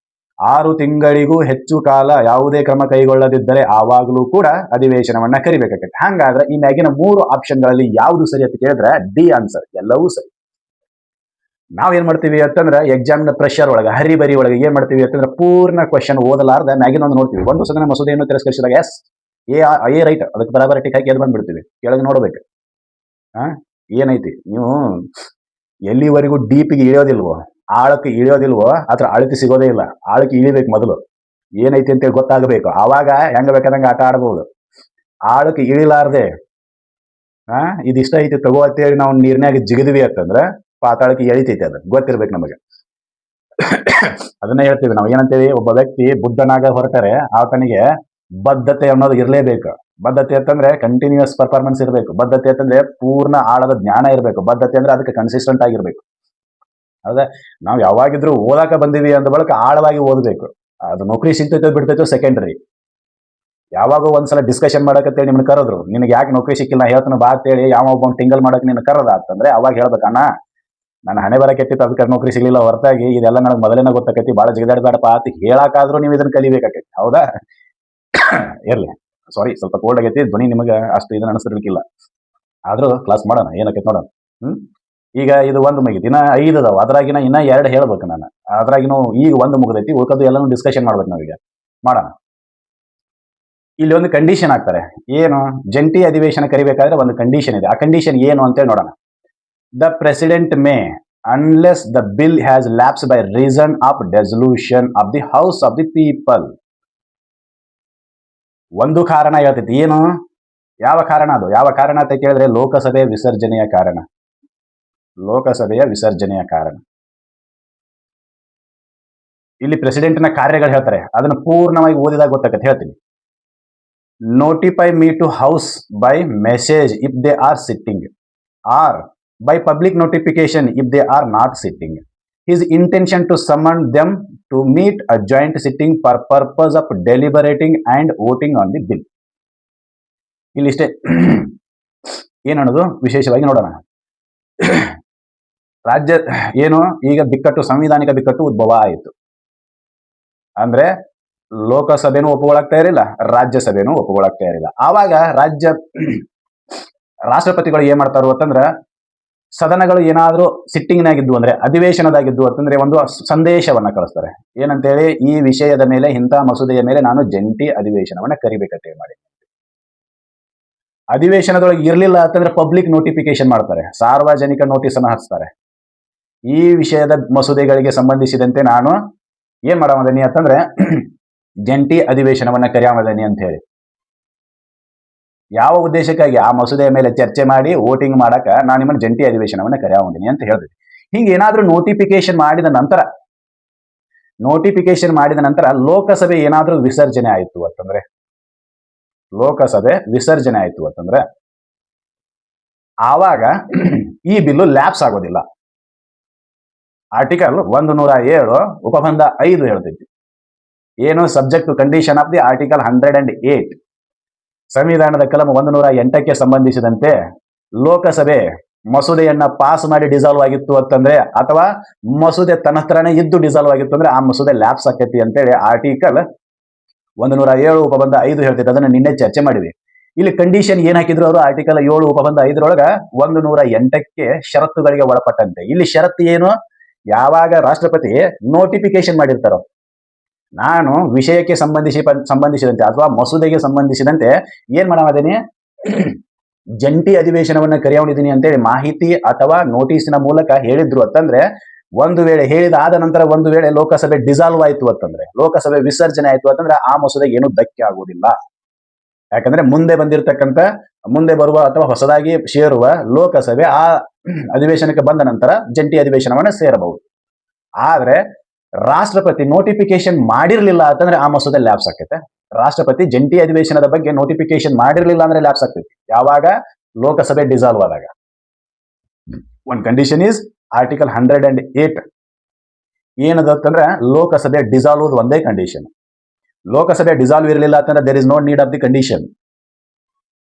6 ತಿಂಗಳಿಗೂ ಹೆಚ್ಚು ಕಾಲ ಯಾವುದೇ ಕ್ರಮ ಕೈಗೊಳ್ಳದಿದ್ದರೆ ಆವಾಗಲೂ ಕೂಡ ಅಧಿವೇಶನವನ್ನ ಕರಿಬೇಕಾಗತ್ತೆ. ಹಂಗಾದ್ರೆ ಈ ಮ್ಯಾಗಿನ 3 ಆಪ್ಷನ್ಗಳಲ್ಲಿ ಯಾವುದು ಸರಿ ಅಂತ ಕೇಳಿದ್ರೆ ಡಿ ಆನ್ಸರ್, ಎಲ್ಲವೂ ಸರಿ. ನಾವೇನ್ ಮಾಡ್ತೀವಿ ಅಂತಂದ್ರೆ ಎಕ್ಸಾಮ್ನ ಪ್ರೆಷರ್ ಒಳಗೆ, ಹರಿಬರಿ ಒಳಗೆ ಏನ್ ಮಾಡ್ತೀವಿ ಅಂತಂದ್ರೆ ಪೂರ್ಣ ಕ್ವಶನ್ ಓದಲಾರ್ದ ಮ್ಯಾಗಿನ ಒಂದು ನೋಡ್ತೀವಿ. ಒಂದು ಸದನ ಮಸೂದೆಯನ್ನು ತಿರಸ್ಕರಿಸಿದಾಗ ಎಸ್ ಎ ರೈಟ್, ಅದಕ್ಕೆ ಬರಾಬರ್ ಟಿಕ್ ಹಾಕಿ ಎದ್ದು ಬಂದ್ಬಿಡ್ತೀವಿ. ಕೆಳಗೆ ನೋಡ್ಬೇಕು ಏನೈತಿ. ನೀವು ಎಲ್ಲಿವರೆಗೂ ಡೀಪಿಗೆ ಇಳಿಯೋದಿಲ್ವೋ, ಆಳಕ್ಕೆ ಇಳಿಯೋದಿಲ್ವೋ, ಅದ್ರ ಅಳತೆ ಸಿಗೋದೇ ಇಲ್ಲ. ಆಳಕ್ಕೆ ಇಳಿಬೇಕು ಮೊದಲು, ಏನೈತಿ ಅಂತೇಳಿ ಗೊತ್ತಾಗಬೇಕು. ಆವಾಗ ಹೆಂಗ ಬೇಕಾದಂಗ ಆಟ ಆಡ್ಬೋದು. ಆಳಕ್ಕೆ ಇಳಿಲಾರ್ದೆ ಇದಿಷ್ಟ ಐತಿ ತಗೋ ಅಂತೇಳಿ ನಾವು ನೀರ್ನಾಗ ಜಿಗಿದ್ವಿ ಅಂತಂದ್ರೆ ಪಾತಾಳಕ್ಕೆ ಎಳಿತೈತಿ. ಅದು ಗೊತ್ತಿರ್ಬೇಕು ನಮಗೆ. ಅದನ್ನ ಹೇಳ್ತೀವಿ ನಾವು ಏನಂತೇವಿ, ಒಬ್ಬ ವ್ಯಕ್ತಿ ಬುದ್ಧನಾಗ ಹೊರಟರೆ ಆತನಿಗೆ ಬದ್ಧತೆ ಅನ್ನೋದು ಇರಲೇಬೇಕು. ಬದ್ಧತೆ ಅಂತಂದ್ರೆ ಕಂಟಿನ್ಯೂಸ್ ಪರ್ಫಾರ್ಮೆನ್ಸ್ ಇರಬೇಕು. ಬದ್ಧತೆ ಅಂತಂದ್ರೆ ಪೂರ್ಣ ಆಳದ ಜ್ಞಾನ ಇರಬೇಕು. ಬದ್ಧತೆ ಅಂದ್ರೆ ಅದಕ್ಕೆ ಕನ್ಸಿಸ್ಟೆಂಟ್ ಆಗಿರ್ಬೇಕು. ಹೌದಾ? ನಾವು ಯಾವಾಗಿದ್ರು ಓದಾಕ ಬಂದಿವಿ ಅಂದ ಬಳಿಕ ಆಳವಾಗಿ ಓದಬೇಕು. ಅದು ನೌಕರಿ ಸಿಗ್ತೈತೋ ಬಿಡ್ತೈತೋ ಸೆಕೆಂಡರಿ. ಯಾವಾಗೋ ಒಂದ್ಸಲ ಡಿಸ್ಕಷನ್ ಮಾಡಕತ್ತೇಳಿ ನಿಮ್ಗೆ ಕರೆದ್ರು, ನಿನಗೆ ಯಾಕೆ ನೌಕರಿ ಸಿಕ್ಕಿಲ್ಲ ಹೇಳ್ತಾನೆ ಬಾ ಅಂತೇಳಿ ಯಾವ ಒಬ್ಬ ಟಿಂಗಲ್ ಮಾಡಕ್ ನಿನ್ನ ಕರದ ಅಂತಂದ್ರೆ ಅವಾಗ ಹೇಳ್ಬೇಕಣ್ಣ, ನನ್ನ ಹಣೆ ಬರ ಕೆಟ್ಟಿತ್ತು ಅದಕ್ಕೆ ನೌಕರಿ ಸಿಗಲಿಲ್ಲ, ಹೊರತಾಗಿ ಇದೆಲ್ಲ ನನಗೆ ಮೊದಲೇನ ಗೊತ್ತಾಕೈತಿ, ಭಾಳ ಜಿಗದಾಡಬೇಡಪ್ಪ ಅಂತ ಹೇಳಾಕಾದ್ರೂ ನೀವು ಇದನ್ನ ಕಲಿಬೇಕಾಕೈತಿ. ಹೌದಾ? ಇರ್ಲಿ, ಸಾರಿ, ಸ್ವಲ್ಪ ಕೋಲ್ಡ್ ಆಗೈತಿ ಧ್ವನಿ, ನಿಮಗೆ ಅಷ್ಟು ಇದನ್ನ ಅನಿಸ್ತಿರ್ಲಿಕ್ಕಿಲ್ಲ. ಆದ್ರೂ ಕ್ಲಾಸ್ ಮಾಡೋಣ, ಏನಕ್ಕೈತಿ ನೋಡೋಣ. ಈಗ ಇದು ಒಂದು ಮುಗಿತು, ಇನ್ನ 5 ಅದಾವ. ಅದ್ರಾಗಿನ ಇನ್ನ 2 ಹೇಳ್ಬೇಕು ನಾನು. ಅದ್ರಾಗಿನೂ ಈಗ ಒಂದು ಮುಗಿದೈತಿ, ಉಳ್ಕದ್ದು ಎಲ್ಲಾನು ಡಿಸ್ಕಷನ್ ಮಾಡ್ಬೇಕು ನಾವೀಗ. ಮಾಡೋಣ. ಇಲ್ಲಿ ಒಂದು ಕಂಡೀಷನ್ ಹಾಕ್ತಾರೆ. ಏನು? ಜಂಟಿ ಅಧಿವೇಶನ ಕರಿಬೇಕಾದ್ರೆ ಒಂದು ಕಂಡೀಷನ್ ಇದೆ. ಆ ಕಂಡೀಷನ್ ಏನು ಅಂತೇಳಿ ನೋಡೋಣ. The president may unless the bill has lapse by reason of dissolution of the house of the people. ಒಂದು ಕಾರಣ ಹೇಳ್ತೈತಿ. ಏನು? ಯಾವ ಕಾರಣ ಅದು? ಯಾವ ಕಾರಣ ಅಂತ ಕೇಳಿದ್ರೆ ಲೋಕಸಭೆ ವಿಸರ್ಜನೆಯ ಕಾರಣ. ಲೋಕಸಭೆಯ ವಿಸರ್ಜನೆಯ ಕಾರಣ. ಇಲ್ಲಿ ಪ್ರೆಸಿಡೆಂಟ್ನ ಕಾರ್ಯಗಳು ಹೇಳ್ತಾರೆ, ಅದನ್ನು ಪೂರ್ಣವಾಗಿ ಓದಿದಾಗ ಗೊತ್ತಾಗತ್ತೆ. ಹೇಳ್ತೀನಿ. Notify me to house by message if they are sitting, or by public notification if they are not sitting. His intention to summon them to meet a joint sitting for purpose of deliberating and voting on the bill. ಇಲ್ಲಿಷ್ಟೇ. ಏನನ್ನೋದು ವಿಶೇಷವಾಗಿ ನೋಡೋಣ. ರಾಜ್ಯ ಏನು ಈಗ ಬಿಕ್ಕಟ್ಟು, ಸಂವಿಧಾನಿಕ ಬಿಕ್ಕಟ್ಟು ಉದ್ಭವ ಆಯಿತು. ಅಂದ್ರೆ ಲೋಕಸಭೆನೂ ಒಪ್ಪುಗೊಳಕ್ತಾ ಇರಲಿಲ್ಲ, ರಾಜ್ಯಸಭೆನೂ ಒಪ್ಪುಗೊಳಕ್ತಾ ಇರಲಿಲ್ಲ. ಆವಾಗ ರಾಷ್ಟ್ರಪತಿಗಳು ಏನ್ ಮಾಡ್ತಾರೋ ಅಂತಂದ್ರ, ಸದನಗಳು ಏನಾದ್ರೂ ಸಿಟ್ಟಿಂಗ್ನಾಗಿದ್ದು ಅಂದ್ರೆ ಅಧಿವೇಶನದಾಗಿದ್ದು ಅಂತಂದ್ರೆ ಒಂದು ಸಂದೇಶವನ್ನ ಕಳಿಸ್ತಾರೆ. ಏನಂತೇಳಿ, ಈ ವಿಷಯದ ಮೇಲೆ, ಇಂಥ ಮಸೂದೆಯ ಮೇಲೆ ನಾನು ಜಂಟಿ ಅಧಿವೇಶನವನ್ನ ಕರಿಬೇಕಂತ ಮಾಡಿ. ಅಧಿವೇಶನದೊಳಗೆ ಇರಲಿಲ್ಲ ಅಂತಂದ್ರೆ ಪಬ್ಲಿಕ್ ನೋಟಿಫಿಕೇಶನ್ ಮಾಡ್ತಾರೆ, ಸಾರ್ವಜನಿಕ ನೋಟಿಸ್ ಅನ್ನು ಹಚ್ತಾರೆ. ಈ ವಿಷಯದ ಮಸೂದೆಗಳಿಗೆ ಸಂಬಂಧಿಸಿದಂತೆ ನಾನು ಏನ್ ಮಾಡಮದನಿ ಅಂತಂದ್ರೆ ಜಂಟಿ ಅಧಿವೇಶನವನ್ನ ಕರೆಯಾಮದನಿ ಅಂತ ಹೇಳಿ. ಯಾವ ಉದ್ದೇಶಕ್ಕಾಗಿ? ಆ ಮಸೂದೆಯ ಮೇಲೆ ಚರ್ಚೆ ಮಾಡಿ ವೋಟಿಂಗ್ ಮಾಡಕ ನಾನು ನಿಮ್ಮನ್ನು ಜಂಟಿ ಅಧಿವೇಶನವನ್ನ ಕರೆಯಾಮದನಿ ಅಂತ ಹೇಳಿದ್ವಿ. ಹಿಂಗೆ ಏನಾದ್ರೂ ನೋಟಿಫಿಕೇಶನ್ ಮಾಡಿದ ನಂತರ ಲೋಕಸಭೆ ಏನಾದ್ರೂ ವಿಸರ್ಜನೆ ಆಯಿತು ಅಂತಂದ್ರೆ, ಲೋಕಸಭೆ ವಿಸರ್ಜನೆ ಆಯಿತು ಅಂತಂದ್ರೆ ಆವಾಗ ಈ ಬಿಲ್ಲು ಲ್ಯಾಪ್ಸ್ ಆಗೋದಿಲ್ಲ. ಆರ್ಟಿಕಲ್ 107 ಉಪಬಂಧ 5 ಹೇಳ್ತೈತಿ. ಏನು? Subject to condition of the article 108. ಸಂವಿಧಾನದ ಕಲಂ 108ಕ್ಕೆ ಸಂಬಂಧಿಸಿದಂತೆ ಲೋಕಸಭೆ ಮಸೂದೆಯನ್ನ ಪಾಸ್ ಮಾಡಿ ಡಿಸಾಲ್ವ್ ಆಗಿತ್ತು ಅಂತಂದ್ರೆ, ಅಥವಾ ಮಸೂದೆ ತನ್ನ ಹತ್ರನೇ ಇದ್ದು ಡಿಸಾಲ್ವ್ ಆಗಿತ್ತು ಅಂದ್ರೆ ಆ ಮಸೂದೆ ಲ್ಯಾಪ್ಸ್ ಆಕೈತಿ ಅಂತೇಳಿ ಆರ್ಟಿಕಲ್ 107 ಉಪಬಂಧ 5 ಹೇಳ್ತೈತೆ. ಅದನ್ನ ನಿನ್ನೆ ಚರ್ಚೆ ಮಾಡಿವಿ. ಇಲ್ಲಿ ಕಂಡೀಷನ್ ಏನ್ ಹಾಕಿದ್ರು ಅವರು ಆರ್ಟಿಕಲ್ 7 ಉಪಬಂಧ 5 108ಕ್ಕೆ ಷರತ್ತುಗಳಿಗೆ ಒಳಪಟ್ಟಂತೆ. ಇಲ್ಲಿ ಷರತ್ತು ಏನು? ಯಾವಾಗ ರಾಷ್ಟ್ರಪತಿ ನೋಟಿಫಿಕೇಶನ್ ಮಾಡಿರ್ತಾರೋ, ನಾನು ವಿಷಯಕ್ಕೆ ಸಂಬಂಧಿಸಿದಂತೆ ಅಥವಾ ಮಸೂದೆಗೆ ಸಂಬಂಧಿಸಿದಂತೆ ಏನ್ ಮಾಡಾಮದೀನಿ, ಜಂಟಿ ಅಧಿವೇಶನವನ್ನ ಕರೆಯೋಣಿದೀನಿ ಅಂತೇಳಿ ಮಾಹಿತಿ ಅಥವಾ ನೋಟಿಸಿನ ಮೂಲಕ ಹೇಳಿದ್ರು ಅಂತಂದ್ರೆ, ಒಂದು ವೇಳೆ ಹೇಳಿದಾದ ನಂತರ ಒಂದು ವೇಳೆ ಲೋಕಸಭೆ ಡಿಸಾಲ್ವ್ ಆಯ್ತು ಅಂತಂದ್ರೆ, ಲೋಕಸಭೆ ವಿಸರ್ಜನೆ ಆಯ್ತು ಅಂತಂದ್ರೆ ಆ ಮಸೂದೆಗೆ ಏನು ಧಕ್ಕೆ ಆಗುವುದಿಲ್ಲ. ಯಾಕಂದ್ರೆ ಮುಂದೆ ಬರುವ ಅಥವಾ ಹೊಸದಾಗಿ ಸೇರುವ ಲೋಕಸಭೆ ಆ ಅಧಿವೇಶನಕ್ಕೆ ಬಂದ ನಂತರ ಜಂಟಿ ಅಧಿವೇಶನವನ್ನ ಸೇರಬಹುದು. ಆದ್ರೆ ರಾಷ್ಟ್ರಪತಿ ನೋಟಿಫಿಕೇಶನ್ ಮಾಡಿರ್ಲಿಲ್ಲ ಅಂತಂದ್ರೆ ಆ ಮಸೂದೆ ಲ್ಯಾಪ್ಸ್ ಆಕೈತೆ. ರಾಷ್ಟ್ರಪತಿ ಜಂಟಿ ಅಧಿವೇಶನದ ಬಗ್ಗೆ ನೋಟಿಫಿಕೇಶನ್ ಮಾಡಿರ್ಲಿಲ್ಲ ಅಂದ್ರೆ ಲ್ಯಾಪ್ಸ್ ಆಗ್ತೈತಿ. ಯಾವಾಗ? ಲೋಕಸಭೆ ಡಿಸಾಲ್ವ್ ಆದಾಗ. ಒನ್ ಕಂಡೀಷನ್ ಈಸ್ ಆರ್ಟಿಕಲ್ 108 ಏನದಂದ್ರೆ ಲೋಕಸಭೆ ಡಿಸಾಲ್ವ್ ಒಂದೇ ಕಂಡೀಷನ್. ಲೋಕಸಭೆ ಡಿಸಾಲ್ವ್ ಇರಲಿಲ್ಲ ಅಂತಂದ್ರೆ there is no need of the condition.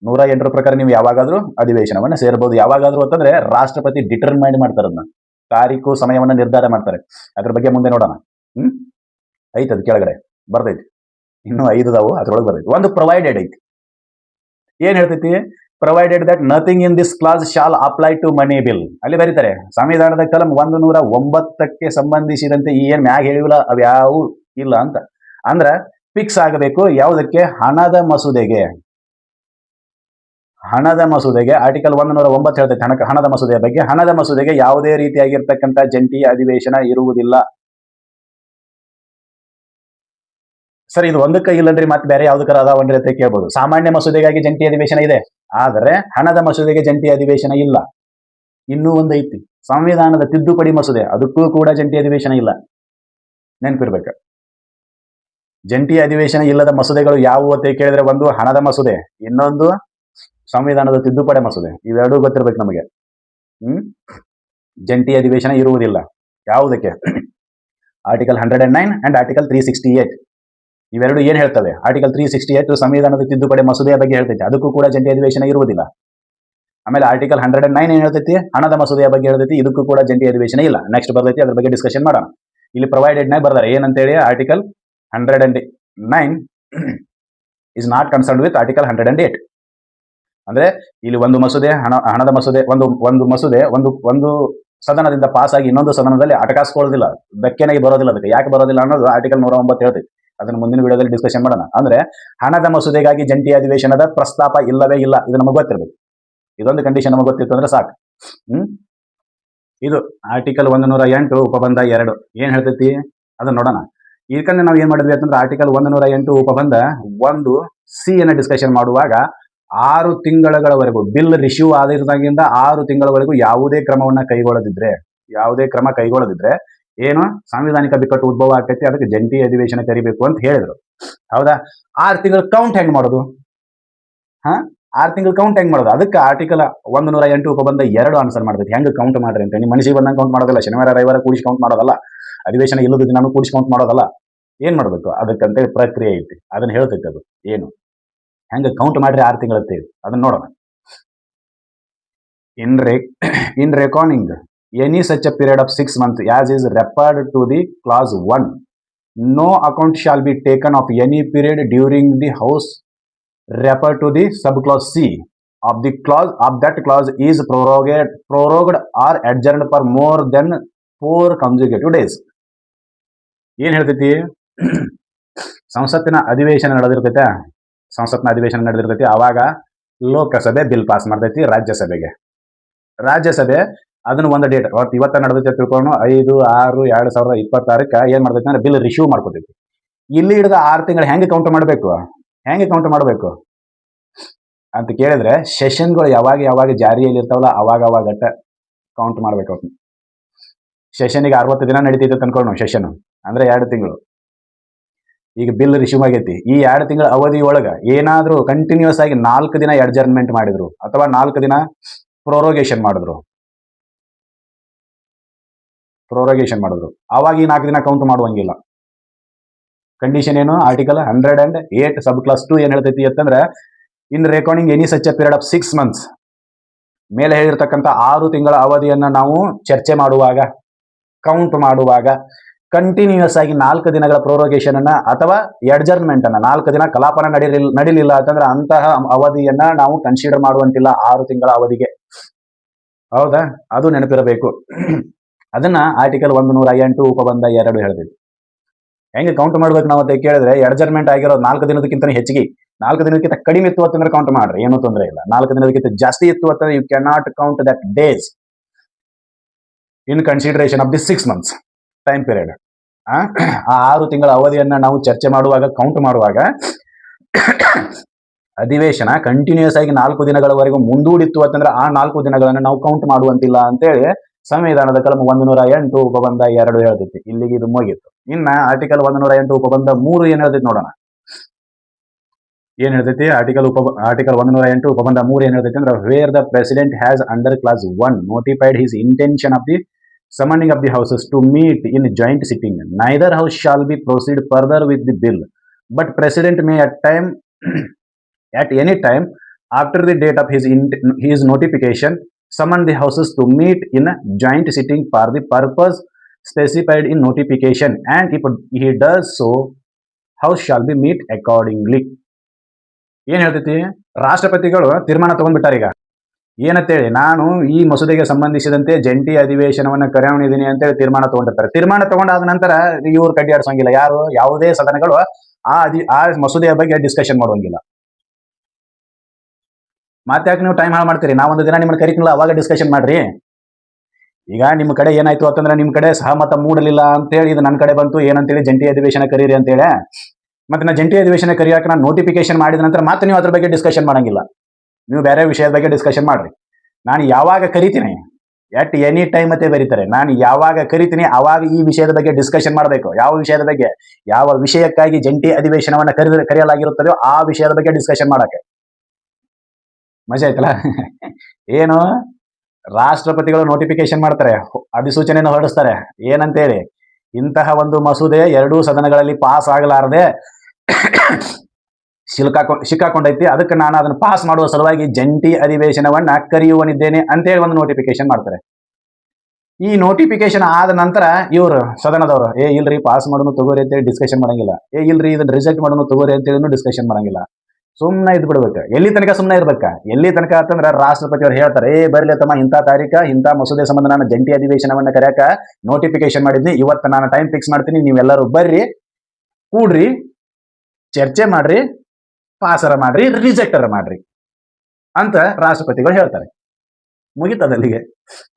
108 ಪ್ರಕಾರ ನೀವು ಯಾವಾಗಾದ್ರೂ ಅಧಿವೇಶನವನ್ನ ಸೇರಬಹುದು. ಯಾವಾಗಾದ್ರೂ ಅಂತಂದ್ರೆ ರಾಷ್ಟ್ರಪತಿ ಡಿಟರ್ಮೈನ್ ಮಾಡ್ತಾರೆ, ಅದನ್ನ ತಾರೀಕು ಸಮಯವನ್ನ ನಿರ್ಧಾರ ಮಾಡ್ತಾರೆ. ಅದ್ರ ಬಗ್ಗೆ ಮುಂದೆ ನೋಡೋಣ. ಐತಿ ಅದ್ ಕೆಳಗಡೆ ಬರ್ತೈತಿ, ಇನ್ನೂ 5 ಅದಾವು, ಅದ್ರೊಳಗೆ ಬರ್ತೈತಿ. ಒಂದು ಪ್ರೊವೈಡೆಡ್ ಐತಿ. ಏನ್ ಹೇಳ್ತೈತಿ? Provided that nothing in this clause shall apply to money bill. ಅಲ್ಲಿ ಬರೀತಾರೆ ಸಂವಿಧಾನದ ಕಲಂ 109ಕ್ಕೆ ಸಂಬಂಧಿಸಿದಂತೆ ಈ ಏನ್ ಮ್ಯಾಗ ಹೇಳಿವಲ್ಲ ಅವ್ಯಾವು ಇಲ್ಲ ಅಂತ. ಅಂದ್ರ ಫಿಕ್ಸ್ ಆಗಬೇಕು ಯಾವುದಕ್ಕೆ? ಹಣದ ಮಸೂದೆಗೆ. ಹಣದ ಮಸೂದೆಗೆ ಆರ್ಟಿಕಲ್ 109 ಹೇಳ್ತೈತೆ ಹಣದ ಮಸೂದೆಯ ಬಗ್ಗೆ. ಹಣದ ಮಸೂದೆಗೆ ಯಾವುದೇ ರೀತಿಯಾಗಿರ್ತಕ್ಕಂಥ ಜಂಟಿ ಅಧಿವೇಶನ ಇರುವುದಿಲ್ಲ. ಸರ್ ಇದು ಒಂದಕ್ಕೆ ಇಲ್ಲನ್ರಿ ಮತ್ತೆ ಬೇರೆ ಯಾವ್ದಕ್ಕಾರ ಅದಾವನ್ರಿ ಅಂತ ಕೇಳ್ಬೋದು. ಸಾಮಾನ್ಯ ಮಸೂದೆಗಾಗಿ ಜಂಟಿ ಅಧಿವೇಶನ ಇದೆ, ಆದರೆ ಹಣದ ಮಸೂದೆಗೆ ಜಂಟಿ ಅಧಿವೇಶನ ಇಲ್ಲ. ಇನ್ನೂ ಒಂದು ಐತಿ, ಸಂವಿಧಾನದ ತಿದ್ದುಪಡಿ ಮಸೂದೆ, ಅದಕ್ಕೂ ಕೂಡ ಜಂಟಿ ಅಧಿವೇಶನ ಇಲ್ಲ. ನೆನಪಿರ್ಬೇಕು. ಜಂಟಿ ಅಧಿವೇಶನ ಇಲ್ಲದ ಮಸೂದೆಗಳು ಯಾವುವು ಅಂತ ಕೇಳಿದ್ರೆ ಒಂದು ಹಣದ ಮಸೂದೆ, ಇನ್ನೊಂದು ಸಂವಿಧಾನದ ತಿದ್ದುಪಡಿ ಮಸೂದೆ. ಇವೆರಡೂ ಗೊತ್ತಿರ್ಬೇಕು ನಮಗೆ. ಜಂಟಿ ಅಧಿವೇಶನ ಇರುವುದಿಲ್ಲ ಯಾವುದಕ್ಕೆ? ಆರ್ಟಿಕಲ್ 109 ಅಂಡ್ ಆರ್ಟಿಕಲ್ 368 ಇವೆರಡು ಏನ್ ಹೇಳ್ತವೆ? ಆರ್ಟಿಕಲ್ 368 ಸಂವಿಧಾನದ ತಿದ್ದುಪಡಿ ಮಸೂದೆಯ ಬಗ್ಗೆ ಹೇಳ್ತೈತಿ, ಅದಕ್ಕೂ ಕೂಡ ಜಂಟಿ ಅಧಿವೇಶನ ಇರುವುದಿಲ್ಲ. ಆಮೇಲೆ ಆರ್ಟಿಕಲ್ 109 ಏನ್ ಹೇಳ್ತೈತಿ? ಹಣದ ಮಸೂದೆಯ ಬಗ್ಗೆ ಹೇಳ್ತೈತಿ, ಇದಕ್ಕೂ ಕೂಡ ಜಂಟಿ ಅಧಿವೇಶನ ಇಲ್ಲ. ನೆಕ್ಸ್ಟ್ ಬರ್ತೈತಿ, ಅದ್ರ ಬಗ್ಗೆ ಡಿಸ್ಕಷನ್ ಮಾಡೋಣ. ಇಲ್ಲಿ ಪ್ರೊವೈಡೆಡ್ ನಾಗ ಬರ್ದಾರೆ ಏನಂತೇಳಿ, article 109 is not concern with article 108. ಅಂದ್ರೆ ಇಲ್ಲಿ ಒಂದು ಮಸೂದೆ ಹಣದ ಮಸೂದೆ ಒಂದು ಮಸೂದೆ ಒಂದು ಸದನದಿಂದ ಪಾಸ್ ಆಗಿ ಇನ್ನೊಂದು ಸದನದಲ್ಲಿ ಅಟಕಾಸ್ಕೊಳ್ಳೋದಿಲ್ಲ, ಧಕ್ಕೆನಾಗಿ ಬರೋದಿಲ್ಲ. ಅದಕ್ಕೆ ಯಾಕೆ ಬರೋದಿಲ್ಲ ಅನ್ನೋದು ಆರ್ಟಿಕಲ್ 109 ಹೇಳ್ತೈತಿ. ಅದನ್ನು ಮುಂದಿನ ವಿಡಿಯೋದಲ್ಲಿ ಡಿಸ್ಕಷನ್ ಮಾಡೋಣ. ಅಂದ್ರೆ ಹಣದ ಮಸೂದೆಗಾಗಿ ಜಂಟಿ ಅಧಿವೇಶನದ ಪ್ರಸ್ತಾಪ ಇಲ್ಲವೇ ಇಲ್ಲ, ಇದು ನಮಗೆ ಗೊತ್ತಿರಬೇಕು. ಇದೊಂದು ಕಂಡೀಷನ್ ನಮಗೆ ಗೊತ್ತಿತ್ತು ಅಂದ್ರೆ ಸಾಕು. ಇದು ಆರ್ಟಿಕಲ್ 108 ಉಪಬಂಧ 2 ಏನ್ ಹೇಳ್ತೈತಿ ಅದನ್ನ ನೋಡೋಣ. ಇದಕ್ಕಂದ್ರೆ ನಾವು ಏನ್ ಮಾಡಿದ್ವಿ ಅಂತಂದ್ರೆ ಆರ್ಟಿಕಲ್ 108 ಉಪಬಂಧ 1C ಅನ್ನ ಡಿಸ್ಕಷನ್ ಮಾಡುವಾಗ 6 ತಿಂಗಳವರೆಗೂ ಬಿಲ್ ರಿಶ್ಯೂ ಆದಿರದಾಗಿಂದ 6 ತಿಂಗಳವರೆಗೂ ಯಾವುದೇ ಕ್ರಮ ಕೈಗೊಳ್ಳದಿದ್ರೆ ಏನು ಸಾಂವಿಧಾನಿಕ ಬಿಕ್ಕಟ್ಟು ಉದ್ಭವ ಆಗ್ತೈತಿ, ಅದಕ್ಕೆ ಜಂಟಿ ಅಧಿವೇಶನ ಕರಿಬೇಕು ಅಂತ ಹೇಳಿದ್ರು. ಹೌದಾ? 6 ತಿಂಗಳ ಕೌಂಟ್ ಹೆಂಗ್ ಮಾಡೋದು? 6 ತಿಂಗಳ ಕೌಂಟ್ ಹೆಂಗ್ ಮಾಡೋದು? ಅದಕ್ಕೆ ಆರ್ಟಿಕಲ್ 108 ಉಪಬಂಧ 2 ಆನ್ಸರ್ ಮಾಡ್ತೈತಿ. ಹೆಂಗ್ ಕೌಂಟ್ ಮಾಡ್ರಿ ಅಂತ. ನಿಮ್ಮ ಮನಸ್ಸಿಗೆ ಬಂದಂಗೆ ಕೌಂಟ್ ಮಾಡೋದಲ್ಲ, ಶನಿವಾರ ರವಿವಾರ ಕೂಡಿಸಿ ಕೌಂಟ್ ಮಾಡೋದಲ್ಲ, ಅಧಿವೇಶನ ಇಲ್ಲದ ದಿನಾನು ಕೂಡಿಸಿ ಕೌಂಟ್ ಮಾಡೋದಲ್ಲ. ಏನ್ ಮಾಡ್ಬೇಕು? ಅದಕ್ಕಂತೇಳಿ ಪ್ರಕ್ರಿಯೆ ಐತಿ, ಅದನ್ನ ಹೇಳ್ತೈತಿ. ಅದು ಏನು ಹೆಂಗ ಕೌಂಟ್ ಮಾಡ್ರಿ 6 ತಿಂಗಳತ್ತೇಳಿ ಅದನ್ನ ನೋಡೋಣ. ಇನ್ recording any such a period of 6 months as is referred to the clause 1, no account shall be taken of any period during the house referred to the subclause C of that clause is prorogued or adjourned for more than 4 consecutive days. ಏನ್ ಹೇಳ್ತೈತಿ? ಸಂಸತ್ತಿನ ಅಧಿವೇಶನ ನಡೆದಿರ್ತೈತಿ. ಆವಾಗ ಲೋಕಸಭೆ bill pass ಮಾಡ್ತೈತಿ ರಾಜ್ಯಸಭೆ ಅದನ್ನ ಒಂದು date ಇವತ್ತ ನಡೆದೈತೆ ತಿಳ್ಕೊಂಡು 5/6/2026 ಏನ್ ಮಾಡ್ತೈತಿ ಅಂದ್ರೆ ಬಿಲ್ ರಿಶ್ಯೂ ಮಾಡ್ಕೊತೈತಿ. ಇಲ್ಲಿ ಹಿಡಿದ 6 ತಿಂಗಳು ಹೆಂಗೆ ಕೌಂಟ್ ಮಾಡಬೇಕು ಅಂತ ಕೇಳಿದ್ರೆ ಸೆಷನ್ಗಳು ಯಾವಾಗ ಜಾರಿಯಲ್ಲಿ ಇರ್ತಾವಲ್ಲ ಅವಾಗ ಕೌಂಟ್ ಮಾಡ್ಬೇಕು. ಅವ್ರು ಸೆಷನ್ಗೆ 60 ದಿನ ನಡೀತೈತೆ ಅನ್ಕೊಳ್ಳೋಣ. ಸೆಷನ್ ಅಂದ್ರೆ 2 ತಿಂಗಳು. ಈಗ ಬಿಲ್ ರಿಶ್ಯೂ ಆಗೈತಿ. ಈ 2 ತಿಂಗಳ ಅವಧಿಯೊಳಗ ಏನಾದ್ರೂ ಕಂಟಿನ್ಯೂಸ್ ಆಗಿ 4 ದಿನ ಅಡ್ಜರ್ನ್ಮೆಂಟ್ ಮಾಡಿದ್ರು ಅಥವಾ 4 ದಿನ ಪ್ರೋರೋಗೇಷನ್ ಮಾಡಿದ್ರು ಅವಾಗ ಈ 4 ದಿನ ಕೌಂಟ್ ಮಾಡುವಂಗಿಲ್ಲ. ಕಂಡೀಷನ್ ಏನು? ಆರ್ಟಿಕಲ್ 108 ಸಬ್ ಕ್ಲಾಸ್ 2 ಏನ್ ಹೇಳ್ತೈತಿ ಅಂತಂದ್ರೆ in recording any such a period of 6 months ಮೇಲೆ ಹೇಳಿರ್ತಕ್ಕಂಥ 6 ತಿಂಗಳ ಅವಧಿಯನ್ನ ನಾವು ಚರ್ಚೆ ಮಾಡುವಾಗ ಕೌಂಟ್ ಮಾಡುವಾಗ ಕಂಟಿನ್ಯೂಸ್ ಆಗಿ 4 ದಿನಗಳ ಪ್ರೋರೋಗೇಷನ್ ಅನ್ನ ಅಥವಾ ಅಡ್ಜರ್ನ್ಮೆಂಟ್ ಅನ್ನ 4 ದಿನ ಕಲಾಪನ ನಡೀಲಿಲ್ಲ ಅಂತಂದ್ರೆ ಅಂತಹ ಅವಧಿಯನ್ನ ನಾವು ಕನ್ಸಿಡರ್ ಮಾಡುವಂತಿಲ್ಲ 6 ತಿಂಗಳ ಅವಧಿಗೆ. ಹೌದಾ? ಅದು ನೆನಪಿರಬೇಕು. ಅದನ್ನ ಆರ್ಟಿಕಲ್ 108 ಉಪಬಂಧ 2 ಹೇಳ್ತೈತಿ. ಹೆಂಗೆ ಕೌಂಟ್ ಮಾಡ್ಬೇಕು ನಾವು ಅಂತ ಕೇಳಿದ್ರೆ ಅಡ್ಜರ್ನ್ಮೆಂಟ್ ಆಗಿರೋದು 4 ದಿನದಕ್ಕಿಂತ ಹೆಚ್ಚಿಗೆ, 4 ದಿನಕ್ಕಿಂತ ಕಡಿಮೆ ಇತ್ತು ಅಂತಂದ್ರೆ ಕೌಂಟ್ ಮಾಡ್ರಿ, ಏನೂ ತೊಂದರೆ ಇಲ್ಲ. 4 ದಿನದಕ್ಕಿಂತ ಜಾಸ್ತಿ ಇತ್ತು ಅಂತಂದ್ರೆ you can not count that days in consideration of the 6 months time period. ಆ 6 ತಿಂಗಳ ಅವಧಿಯನ್ನ ನಾವು ಚರ್ಚೆ ಮಾಡುವಾಗ ಕೌಂಟ್ ಮಾಡುವಾಗ ಅಧಿವೇಶನ ಕಂಟಿನ್ಯೂಸ್ ಆಗಿ 4 ದಿನಗಳವರೆಗೂ ಮುಂದೂಡಿತ್ತು ಅಂತಂದ್ರೆ ಆ 4 ದಿನಗಳನ್ನು ನಾವು ಕೌಂಟ್ ಮಾಡುವಂತಿಲ್ಲ ಅಂತೇಳಿ ಸಂವಿಧಾನದ ಕಲಂ 108 ಉಪಬಂಧ 2 ಹೇಳ್ತೈತಿ. ಇಲ್ಲಿಗೆ ಇದು ಮುಗಿತು. ಇನ್ನ ಆರ್ಟಿಕಲ್ 108 ಉಪಬಂಧ 3 ಏನ್ ಹೇಳ್ತೈತಿ ನೋಡೋಣ. ಏನ್ ಹೇಳ್ತೈತಿ ಆರ್ಟಿಕಲ್ 108 ಉಪಬಂಧ 3 ಏನ್ ಹೇಳ್ತೈತಿ ಅಂದ್ರೆ, where the president has under clause 1 notified his intention of the summoning of the houses to meet in joint sitting, neither house shall be proceed further with the bill, but president may at any time after the date of his notification summon the houses to meet in a joint sitting for the purpose specified in notification, and if he does so, house shall be meet accordingly. ಏನ್ ಹೇಳ್ತೈತಿ, ರಾಷ್ಟ್ರಪತಿಗಳು ತೀರ್ಮಾನ ತಗೊಂಡ್ಬಿಟ್ಟಾರ. ಈಗ ಏನಂತೇಳಿ, ನಾನು ಈ ಮಸೂದೆಗೆ ಸಂಬಂಧಿಸಿದಂತೆ ಜಂಟಿ ಅಧಿವೇಶನವನ್ನು ಕರೆಯೊಣಿದೀನಿ ಅಂತೇಳಿ ತೀರ್ಮಾನ ತಗೊಂಡಿರ್ತಾರೆ. ತೀರ್ಮಾನ ತಗೊಂಡಾದ ನಂತರ ಇವ್ರು ಕಡ್ಡಿಯಾಡ್ಸಂಗಿಲ್ಲ, ಯಾರು ಯಾವುದೇ ಸದನಗಳು ಆ ಮಸೂದೆಯ ಬಗ್ಗೆ ಡಿಸ್ಕಷನ್ ಮಾಡುವಂಗಿಲ್ಲ. ಮತ್ತೆ ಯಾಕೆ ನೀವು ಟೈಮ್ ಹಾಳು ಮಾಡ್ತೀರಿ? ನಾವೊಂದು ದಿನ ನಿಮ್ಮನ್ನ ಕರಿತಿಲ್ಲ, ಅವಾಗ ಡಿಸ್ಕಷನ್ ಮಾಡ್ರಿ. ಈಗ ನಿಮ್ಮ ಕಡೆ ಏನಾಯ್ತು ಅಂತಂದ್ರೆ, ನಿಮ್ಮ ಕಡೆ ಸಹಮತ ಮೂಡಲಿಲ್ಲ ಅಂತೇಳಿ ಇದು ನನ್ನ ಕಡೆ ಬಂತು, ಏನಂತೇಳಿ ಜಂಟಿ ಅಧಿವೇಶನ ಕರೀರಿ ಅಂತೇಳಿ. ಮತ್ತೆ ನಾ ಜಂಟಿ ಅಧಿವೇಶನ ಕರಿಯಾಕ ನಾನು ನೋಟಿಫಿಕೇಶನ್ ಮಾಡಿದ ನಂತರ ಮತ್ತೆ ನೀವು ಅದ್ರ ಬಗ್ಗೆ ಡಿಸ್ಕಷನ್ ಮಾಡಂಗಿಲ್ಲ. ನೀವು ಬೇರೆ ವಿಷಯದ ಬಗ್ಗೆ ಡಿಸ್ಕಷನ್ ಮಾಡ್ರಿ. ನಾನು ಯಾವಾಗ ಕರಿತೀನಿ, ಎಟ್ ಎನಿ ಟೈಮ್ ಮತ್ತೆ ಬರೀತಾರೆ, ನಾನು ಯಾವಾಗ ಕರಿತೀನಿ ಅವಾಗ ಈ ವಿಷಯದ ಬಗ್ಗೆ ಡಿಸ್ಕಷನ್ ಮಾಡಬೇಕು. ಯಾವ ವಿಷಯದ ಬಗ್ಗೆ, ಯಾವ ವಿಷಯಕ್ಕಾಗಿ ಜಂಟಿ ಅಧಿವೇಶನವನ್ನ ಕರೆಯಲಾಗಿರುತ್ತದೆಯೋ ಆ ವಿಷಯದ ಬಗ್ಗೆ ಡಿಸ್ಕಷನ್ ಮಾಡಕ್ಕೆ. ಮಜಾ ಆಯ್ತಲ್ಲ? ಏನು, ರಾಷ್ಟ್ರಪತಿಗಳು ನೋಟಿಫಿಕೇಶನ್ ಮಾಡ್ತಾರೆ, ಅಧಿಸೂಚನೆಯನ್ನು ಹೊರಡಿಸ್ತಾರೆ. ಏನಂತೇಳಿ, ಇಂತಹ ಒಂದು ಮಸೂದೆ ಎರಡೂ ಸದನಗಳಲ್ಲಿ ಪಾಸ್ ಆಗಲಾರದೆ ಸಿಕ್ಕಾಕೊಂಡೈತಿ, ಅದಕ್ಕೆ ನಾನು ಅದನ್ನು ಪಾಸ್ ಮಾಡುವ ಸಲುವಾಗಿ ಜಂಟಿ ಅಧಿವೇಶನವನ್ನ ಕರೆಯುವನಿದ್ದೇನೆ ಅಂತೇಳಿ ಒಂದು ನೋಟಿಫಿಕೇಶನ್ ಮಾಡ್ತಾರೆ. ಈ ನೋಟಿಫಿಕೇಶನ್ ಆದ ನಂತರ ಇವರು ಸದನದವರು ಇಲ್ರಿ ಪಾಸ್ ಮಾಡೋನು ತಗೋರಿ ಅಂತೇಳಿ ಡಿಸ್ಕಷನ್ ಮಾಡಂಗಿಲ್ಲ. ಇಲ್ರಿ ಇದನ್ನ ರಿಜೆಕ್ಟ್ ಮಾಡೋನು ತಗೋರಿ ಅಂತೇಳಿ ಡಿಸ್ಕಷನ್ ಮಾಡಂಗಿಲ್ಲ. ಸುಮ್ಮನೆ ಇದ್ ಬಿಡ್ಬೇಕು. ಎಲ್ಲಿ ತನಕ ಸುಮ್ಮನೆ ಇರ್ಬೇಕ? ಎಲ್ಲಿ ತನಕ ಅಂತಂದ್ರೆ ರಾಷ್ಟ್ರಪತಿ ಅವ್ರು ಹೇಳ್ತಾರೆ, ಬರ್ಲಿ ತಮ್ಮ ಇಂಥ ತಾರೀಕ ಇಂಥ ಮಸೂದೆ ಸಂಬಂಧ ನಾನು ಜಂಟಿ ಅಧಿವೇಶನವನ್ನ ಕರೆಯಕ ನೋಟಿಫಿಕೇಶನ್ ಮಾಡಿದ್ನಿ, ಇವತ್ತು ನಾನು ಟೈಮ್ ಫಿಕ್ಸ್ ಮಾಡ್ತೀನಿ, ನೀವೆಲ್ಲರೂ ಬರ್ರಿ, ಕೂಡ್ರಿ, ಚರ್ಚೆ ಮಾಡ್ರಿ, ಪಾಸರ ಮಾಡ್ರಿ, ರಿಜೆಕ್ಟರ ಮಾಡ್ರಿ ಅಂತ ರಾಷ್ಟ್ರಪತಿಗಳು ಹೇಳ್ತಾರೆ. ಮುಗಿತದಲ್ಲಿಗೆ.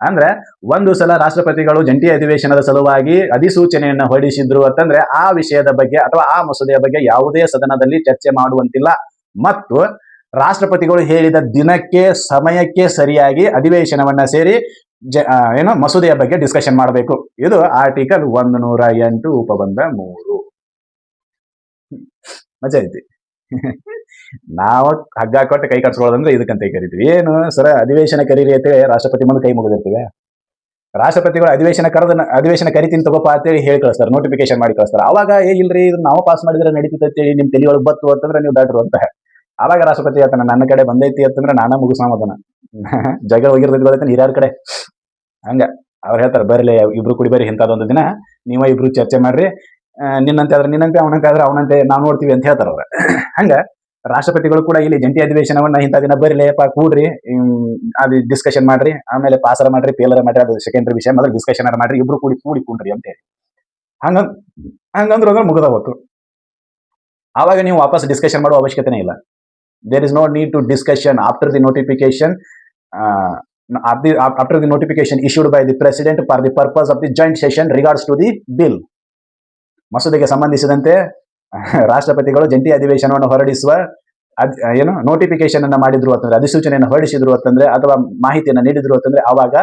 ಅಂದ್ರೆ ಒಂದು ಸಲ ರಾಷ್ಟ್ರಪತಿಗಳು ಜಂಟಿ ಅಧಿವೇಶನದ ಸಲುವಾಗಿ ಅಧಿಸೂಚನೆಯನ್ನ ಹೊರಡಿಸಿದ್ರು ಅಂತಂದ್ರೆ ಆ ವಿಷಯದ ಬಗ್ಗೆ ಅಥವಾ ಆ ಮಸೂದೆಯ ಬಗ್ಗೆ ಯಾವುದೇ ಸದನದಲ್ಲಿ ಚರ್ಚೆ ಮಾಡುವಂತಿಲ್ಲ. ಮತ್ತು ರಾಷ್ಟ್ರಪತಿಗಳು ಹೇಳಿದ ದಿನಕ್ಕೆ ಸಮಯಕ್ಕೆ ಸರಿಯಾಗಿ ಅಧಿವೇಶನವನ್ನ ಸೇರಿ ಮಸೂದೆಯ ಬಗ್ಗೆ ಡಿಸ್ಕಷನ್ ಮಾಡಬೇಕು. ಇದು ಆರ್ಟಿಕಲ್ 108 ಉಪಬಂಧ 3. ಮಜಾ ಐತಿ. ನಾವು ಹಗ್ಗ ಕೊಟ್ಟು ಕೈ ಕಟ್ಸ್ಕೊಳ್ಳೋದಂದ್ರೆ ಇದಕ್ಕಂತ ಕರಿತೀವಿ. ಏನು ಸರ ಅಧಿವೇಶನ ಕರೀರಿ ಅಂತೇಳಿ ರಾಷ್ಟ್ರಪತಿ ಮುಂದೆ ಕೈ ಮುಗಿದಿರ್ತೀವಿ. ರಾಷ್ಟ್ರಪತಿಗಳು ಅಧಿವೇಶನ ಕರಿತೀನಿ ತಗೋಪ ಅಂತೇಳಿ ಹೇಳಿ ಕಳಿಸ್ತಾರೆ, ನೋಟಿಫಿಕೇಶನ್ ಮಾಡಿ ಕಳಿಸ್ತಾರೆ. ಅವಾಗ ಇಲ್ರಿ ಇದು ನಾವು ಪಾಸ್ ಮಾಡಿದ್ರೆ ನಡೀತೈತಿ ನಿಮ್ ತಲೆಯೊಳಗೆ ಬತ್ತು ಅಂತಂದ್ರೆ ನೀವು ದಾಟ್ರು ಅಂತ. ಅವಾಗ ರಾಷ್ಟ್ರಪತಿ ಹೇಳ್ತಾನೆ, ನನ್ನ ಕಡೆ ಬಂದೈತಿ ಅಂತಂದ್ರೆ ನಾನ ಮುಗಿಸ್ಮದನ ಜಗಳ ಹೋಗಿರ್ತೈತಿ ಗೊತ್ತೈತೆ ಹಿರಿಯರ ಕಡೆ. ಹಂಗ ಅವ್ರು ಹೇಳ್ತಾರೆ, ಬರ್ಲಿ ಇಬ್ರು ಕುಡಿ ಬರ್ರಿ ಇಂಥದ್ದೊಂದು ದಿನ, ನೀವ ಇಬ್ರು ಚರ್ಚೆ ಮಾಡ್ರಿ, ನಿನ್ನಂತೆ ಆದ್ರೆ ನಿನ್ನಂತೆ, ಅವನಂತೆ ಆದ್ರೆ ಅವನಂತೆ ನಾವು ನೋಡ್ತೀವಿ ಅಂತ ಹೇಳ್ತಾರ ಅವ್ರ. ಹಂಗ ರಾಷ್ಟ್ರಪತಿಗಳು ಕೂಡ ಇಲ್ಲಿ ಜಂಟಿ ಅಧಿವೇಶನವನ್ನ ಇಂಥ ದಿನ ಬರ್ರಿಲೇಪ ಕೂಡ್ರಿ, ಅದು ಡಿಸ್ಕಷನ್ ಮಾಡ್ರಿ, ಆಮೇಲೆ ಪಾಸರ ಮಾಡ್ರಿ, ಪೇಲರ ಮಾಡ್ರಿ, ಅದು ಸೆಕೆಂಡರಿ ವಿಷಯ, ಮೊದಲು ಡಿಸ್ಕಷನ್ ಮಾಡ್ರಿ, ಇಬ್ರು ಕೂಡ್ರಿ ಅಂತ ಹೇಳಿ ಹಂಗಂದ್ರೆ ಅಂದ್ರೆ ಮುಗಿದ ಹೋತು. ಆವಾಗ ನೀವು ವಾಪಸ್ ಡಿಸ್ಕಷನ್ ಮಾಡುವ ಅವಶ್ಯಕತೆನೇ ಇಲ್ಲ. There is no need to discussion after the notification issued by the president for the purpose of the joint session regards to the bill. ಮಸೂದೆಗೆ ಸಂಬಂಧಿಸಿದಂತೆ ರಾಷ್ಟ್ರಪತಿಗಳು ಜಂಟಿ ಅಧಿವೇಶನವನ್ನು ಹೊರಡಿಸುವ ನೋಟಿಫಿಕೇಶನ್ ಅನ್ನ ಮಾಡಿದ್ರು ಅಂತಂದ್ರೆ, ಅಧಿಸೂಚನೆಯನ್ನು ಹೊರಡಿಸಿದ್ರು ಅಂತಂದ್ರೆ, ಅಥವಾ ಮಾಹಿತಿಯನ್ನು ನೀಡಿದ್ರು ಅಂತಂದ್ರೆ, ಅವಾಗ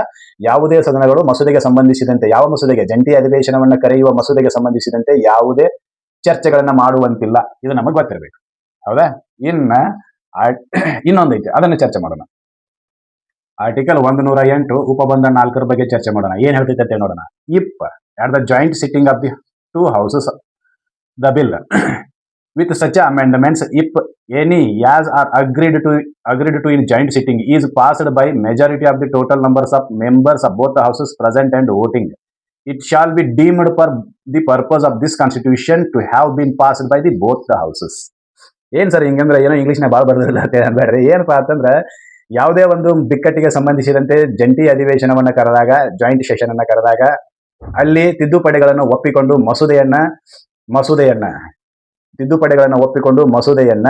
ಯಾವುದೇ ಸದನಗಳು ಮಸೂದೆಗೆ ಸಂಬಂಧಿಸಿದಂತೆ, ಯಾವ ಮಸೂದೆಗೆ, ಜಂಟಿ ಅಧಿವೇಶನವನ್ನ ಕರೆಯುವ ಮಸೂದೆಗೆ ಸಂಬಂಧಿಸಿದಂತೆ ಯಾವುದೇ ಚರ್ಚೆಗಳನ್ನ ಮಾಡುವಂತಿಲ್ಲ. ಇದು ನಮಗೆ ಗೊತ್ತಿರಬೇಕು, ಹೌದಾ? ಇನ್ನೊಂದೈತೆ, ಅದನ್ನು ಚರ್ಚೆ ಮಾಡೋಣ. ಆರ್ಟಿಕಲ್ 108 ಉಪಬಂಧ 4 ಬಗ್ಗೆ ಚರ್ಚೆ ಮಾಡೋಣ. ಏನ್ ಹೇಳ್ತೈತೆ ನೋಡೋಣ. If at the joint sitting of the two houses the bill with such amendments, if any as are agreed to in joint sitting is passed by majority of the total numbers of members of both the houses present and voting, it shall be deemed for the purpose of this constitution to have been passed by the both the houses. ಏನ್ sir ಹಿಂಗಂದ್ರೆ ಏನೋ ಇಂಗ್ಲಿಷ್ನ ಭಾಳ ಬರ್ದಿಲ್ಲ ಅಂತ ಅನ್ಬೇಡ್ರಿ. ಏನಪ್ಪಾ ಅಂತಂದ್ರೆ, ಯಾವುದೇ ಒಂದು ಬಿಕ್ಕಟ್ಟಿಗೆ ಸಂಬಂಧಿಸಿದಂತೆ ಜಂಟಿ ಅಧಿವೇಶನವನ್ನ ಕರೆದಾಗ, ಜಾಯಿಂಟ್ ಸೆಷನ್ ಅನ್ನ ಕರೆದಾಗ, ಅಲ್ಲಿ ತಿದ್ದುಪಡಿಗಳನ್ನು ಒಪ್ಪಿಕೊಂಡು ಮಸೂದೆಯನ್ನ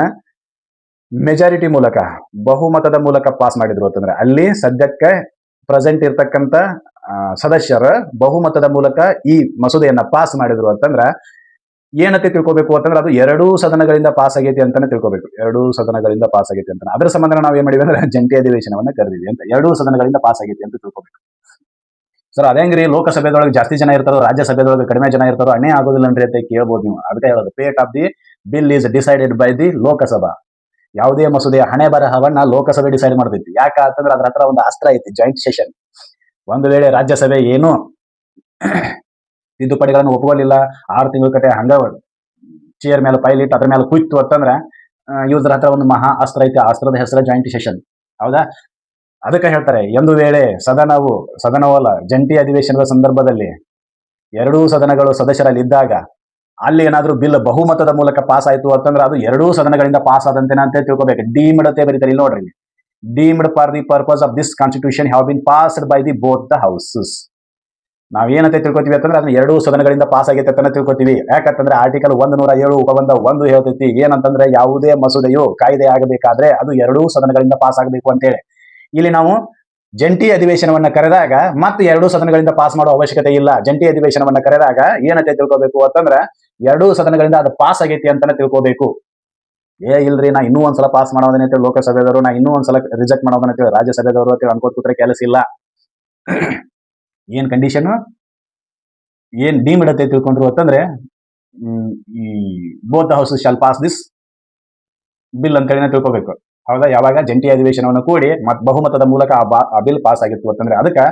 ಮೆಜಾರಿಟಿ ಮೂಲಕ, ಬಹುಮತದ ಮೂಲಕ ಪಾಸ್ ಮಾಡಿದ್ರು ಅಂತಂದ್ರೆ, ಅಲ್ಲಿ ಸದ್ಯಕ್ಕೆ ಪ್ರೆಸೆಂಟ್ ಇರ್ತಕ್ಕಂಥ ಸದಸ್ಯರ ಬಹುಮತದ ಮೂಲಕ ಈ ಮಸೂದೆಯನ್ನ ಪಾಸ್ ಮಾಡಿದ್ರು ಅಂತಂದ್ರ ಏನಂತೆ ತಿಳ್ಕೋಬೇಕು ಅಂತಂದ್ರೆ, ಅದು ಎರಡೂ ಸದನಗಳಿಂದ ಪಾಸ್ ಆಗೈತಿ ಅಂತಾನೆ ತಿಳ್ಕೋಬೇಕು. ಎರಡೂ ಸದನಗಳಿಂದ ಪಾಸ್ ಆಗೈತಿ ಅಂತ ಅದರ ಸಂಬಂಧ ನಾವು ಏನ್ ಮಾಡಿದ್ವಿ ಅಂದ್ರೆ ಜಂಟಿ ಅಧಿವೇಶನವನ್ನ ಕರೆದಿವಿ ಅಂತ, ಎರಡೂ ಸದನಗಳಿಂದ ಪಾಸ್ ಆಗೈತಿ ಅಂತ ತಿಳ್ಕೋಬೇಕು. ಸರ್ ಅದೇ ಹೆಂಗ್ರಿ ಲೋಕಸಭೆದೊಳಗೆ ಜಾಸ್ತಿ ಜನ ಇರ್ತಾರೋ ರಾಜ್ಯಸಭೆದೊಳಗೆ ಕಡಿಮೆ ಜನ ಇರ್ತಾರೋ ಹಣೆ ಆಗೋದಿಲ್ಲ ಅನ್ರಿ ಅಂತ ಕೇಳ್ಬೋದು ನೀವು. ಅದಕ್ಕೆ ಹೇಳೋದು fate of the bill is decided by the Lok Sabha. ಯಾವುದೇ ಮಸೂದೆಯ ಹಣೆ ಬರಹವನ್ನ ಲೋಕಸಭೆ ಡಿಸೈಡ್ ಮಾಡ್ತೈತಿ. ಯಾಕ ಅಂತಂದ್ರೆ ಅದ್ರ ಹತ್ರ ಒಂದು ಅಸ್ತ್ರ ಐತಿ, ಜಾಯಿಂಟ್ ಸೆಷನ್. ಒಂದು ವೇಳೆ ರಾಜ್ಯಸಭೆ ಏನು ತಿದ್ದುಪಡಿಗಳನ್ನು ಒಪ್ಕೊಳ್ಳಿಲ್ಲ, 6 ತಿಂಗಳ ಕಟ್ಟೆ ಹಂಗ ಚೇರ್ ಮೇಲೆ ಪೈಲಿಟ್ ಅದ್ರ ಮೇಲೆ ಕುಯ್ತು ಅಂತಂದ್ರೆ ಇವ್ರ ಹತ್ರ ಒಂದು ಮಹಾ ಅಸ್ತ್ರ ಐತಿ. ಆ ಅಸ್ತ್ರದ ಹೆಸರು ಜಾಯಿಂಟ್ ಸೆಷನ್. ಹೌದಾ? ಅದಕ್ಕೆ ಹೇಳ್ತಾರೆ, ಒಂದು ವೇಳೆ ಸದನವಲ್ಲ ಜಂಟಿ ಅಧಿವೇಶನದ ಸಂದರ್ಭದಲ್ಲಿ ಎರಡೂ ಸದನಗಳು ಸದಸ್ಯರಲ್ಲಿ ಇದ್ದಾಗ ಅಲ್ಲಿ ಏನಾದ್ರೂ ಬಿಲ್ ಬಹುಮತದ ಮೂಲಕ ಪಾಸ್ ಆಯ್ತು ಅಂತಂದ್ರೆ ಅದು ಎರಡೂ ಸದನಗಳಿಂದ ಪಾಸ್ ಆದಂತೆ ಅಂತ ತಿಳ್ಕೊಬೇಕು. ಡೀಮ್ಡ್ ಅಂತ ಬರೀತಾರೆ ಇಲ್ಲಿ ನೋಡ್ರಿ. Deemed for the purpose of this constitution have been passed by the both the houses. ನಾವೇನಂತ ತಿಳ್ಕೊತೀವಿ ಅಂತಂದ್ರೆ ಅದನ್ನ ಎರಡೂ ಸದನಗಳಿಂದ ಪಾಸ್ ಆಗೈತೆ ಅಂತ ತಿಳ್ಕೊತೀವಿ. ಯಾಕಂತಂದ್ರೆ ಆರ್ಟಿಕಲ್ 107 ಉಪಬಂಧ 1 ಹೇಳ್ತೈತಿ ಏನಂತಂದ್ರೆ ಯಾವುದೇ ಮಸೂದೆಯು ಕಾಯ್ದೆ ಆಗಬೇಕಾದ್ರೆ ಅದು ಎರಡೂ ಸದನಗಳಿಂದ ಪಾಸ್ ಆಗಬೇಕು ಅಂತೇಳಿ. ಇಲ್ಲಿ ನಾವು ಜಂಟಿ ಅಧಿವೇಶನವನ್ನ ಕರೆದಾಗ ಮತ್ತೆ ಎರಡೂ ಸದನಗಳಿಂದ ಪಾಸ್ ಮಾಡೋ ಅವಶ್ಯಕತೆ ಇಲ್ಲ. ಜಂಟಿ ಅಧಿವೇಶನವನ್ನ ಕರೆದಾಗ ಏನಂತ ತಿಳ್ಕೊಬೇಕು ಅಂತಂದ್ರೆ ಎರಡೂ ಸದನಗಳಿಂದ ಅದು ಪಾಸ್ ಆಗೈತಿ ಅಂತಾನೆ ತಿಳ್ಕೋಬೇಕು. ಇಲ್ರಿ ನಾ ಇನ್ನೂ ಒಂದ್ಸಲ ಪಾಸ್ ಮಾಡೋದನ್ನ ಅಂತೇಳಿ ಲೋಕಸಭೆದವರು, ನಾ ಇನ್ನೂ ಒಂದ್ಸಲ ರಿಜೆಕ್ಟ್ ಮಾಡೋದನ್ನ ಅಂತೇಳಿ ರಾಜ್ಯಸಭೆದವರು ಅಂತೇಳಿ ಅನ್ಕೋತ ಕೂತ್ರೆ ಕೆಲಸ ಇಲ್ಲ. ಏನ್ ಕಂಡೀಷನ್, ಏನ್ ಡೀಮ್ಡ್ ಅಂತ ತಿಳ್ಕೊಂಡ್ರು ಅಂತಂದ್ರೆ ಈ both the houses shall pass this bill ಅಂತೇಳಿ ತಿಳ್ಕೋಬೇಕು. ಹೌದಾ? ಯಾವಾಗ ಜಂಟಿ ಅಧಿವೇಶನವನ್ನು ಕೂಡಿ ಮತ್ ಬಹುಮತದ ಮೂಲಕ ಆ ಬಿಲ್ ಪಾಸ್ ಆಗಿತ್ತು ಅಂತಂದ್ರೆ ಅದಕ್ಕೆ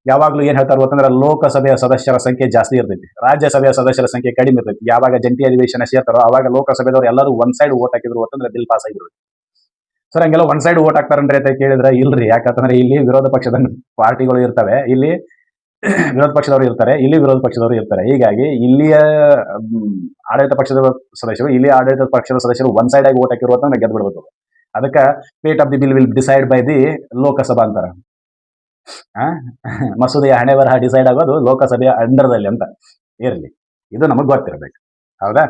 ಯಾವಾಗ್ಲೂ ಏನ್ ಹೇಳ್ತಾರ ಅಂತಂದ್ರೆ ಲೋಕಸಭೆಯ ಸದಸ್ಯರ ಸಂಖ್ಯೆ ಜಾಸ್ತಿ ಇರ್ತೈತಿ, ರಾಜ್ಯಸಭೆಯ ಸದಸ್ಯರ ಸಂಖ್ಯೆ ಕಡಿಮೆ ಇರ್ತೈತಿ. ಯಾವಾಗ ಜಂಟಿ ಅಧಿವೇಶನ ಸೇರ್ತಾರೋ ಅವಾಗ ಲೋಕಸಭೆದವರು ಎಲ್ಲರೂ ಒನ್ ಸೈಡ್ ವೋಟ್ ಹಾಕಿದ್ರು ಅಂತಂದ್ರೆ ಬಿಲ್ ಪಾಸ್ ಆಗಿರುತ್ತೆ. ಸರ್ ಹಂಗೆಲ್ಲ ಒನ್ ಸೈಡ್ ವೋಟ್ ಹಾಕ್ತಾರನ್ರಿ ಅಂತ ಕೇಳಿದ್ರೆ ಇಲ್ರಿ. ಯಾಕಂತಂದ್ರೆ ಇಲ್ಲಿ ವಿರೋಧ ಪಕ್ಷದ ಪಾರ್ಟಿಗಳು ಇರ್ತವೆ, ಇಲ್ಲಿ ವಿರೋಧ ಪಕ್ಷದವರು ಇರ್ತಾರೆ, ಇಲ್ಲಿ ವಿರೋಧ ಪಕ್ಷದವರು ಇರ್ತಾರೆ. ಹೀಗಾಗಿ ಇಲ್ಲಿಯ ಆಡಳಿತ ಪಕ್ಷದ ಸದಸ್ಯರು, ಇಲ್ಲಿ ಆಡಳಿತ ಪಕ್ಷದ ಸದಸ್ಯರು ಒನ್ ಸೈಡ್ ಆಗಿ ವೋಟ್ ಹಾಕಿರುವ ಅಂತಂದ್ರೆ ಗೆದ್ದು ಬಿಡ್ಬೇಕು. ಅದಕ್ಕೆ fate of the bill will decide by the Lok Sabha ಅಂತಾರ. ಮಸೂದೆಯ ಹಣೆ ಬರಹ ಡಿಸೈಡ್ ಆಗೋದು ಲೋಕಸಭೆಯ ಅಂಡರ್ದಲ್ಲಿ ಅಂತ ಇರಲಿ. ಇದು ನಮಗ್ ಗೊತ್ತಿರಬೇಕು. ಹೌದಾ?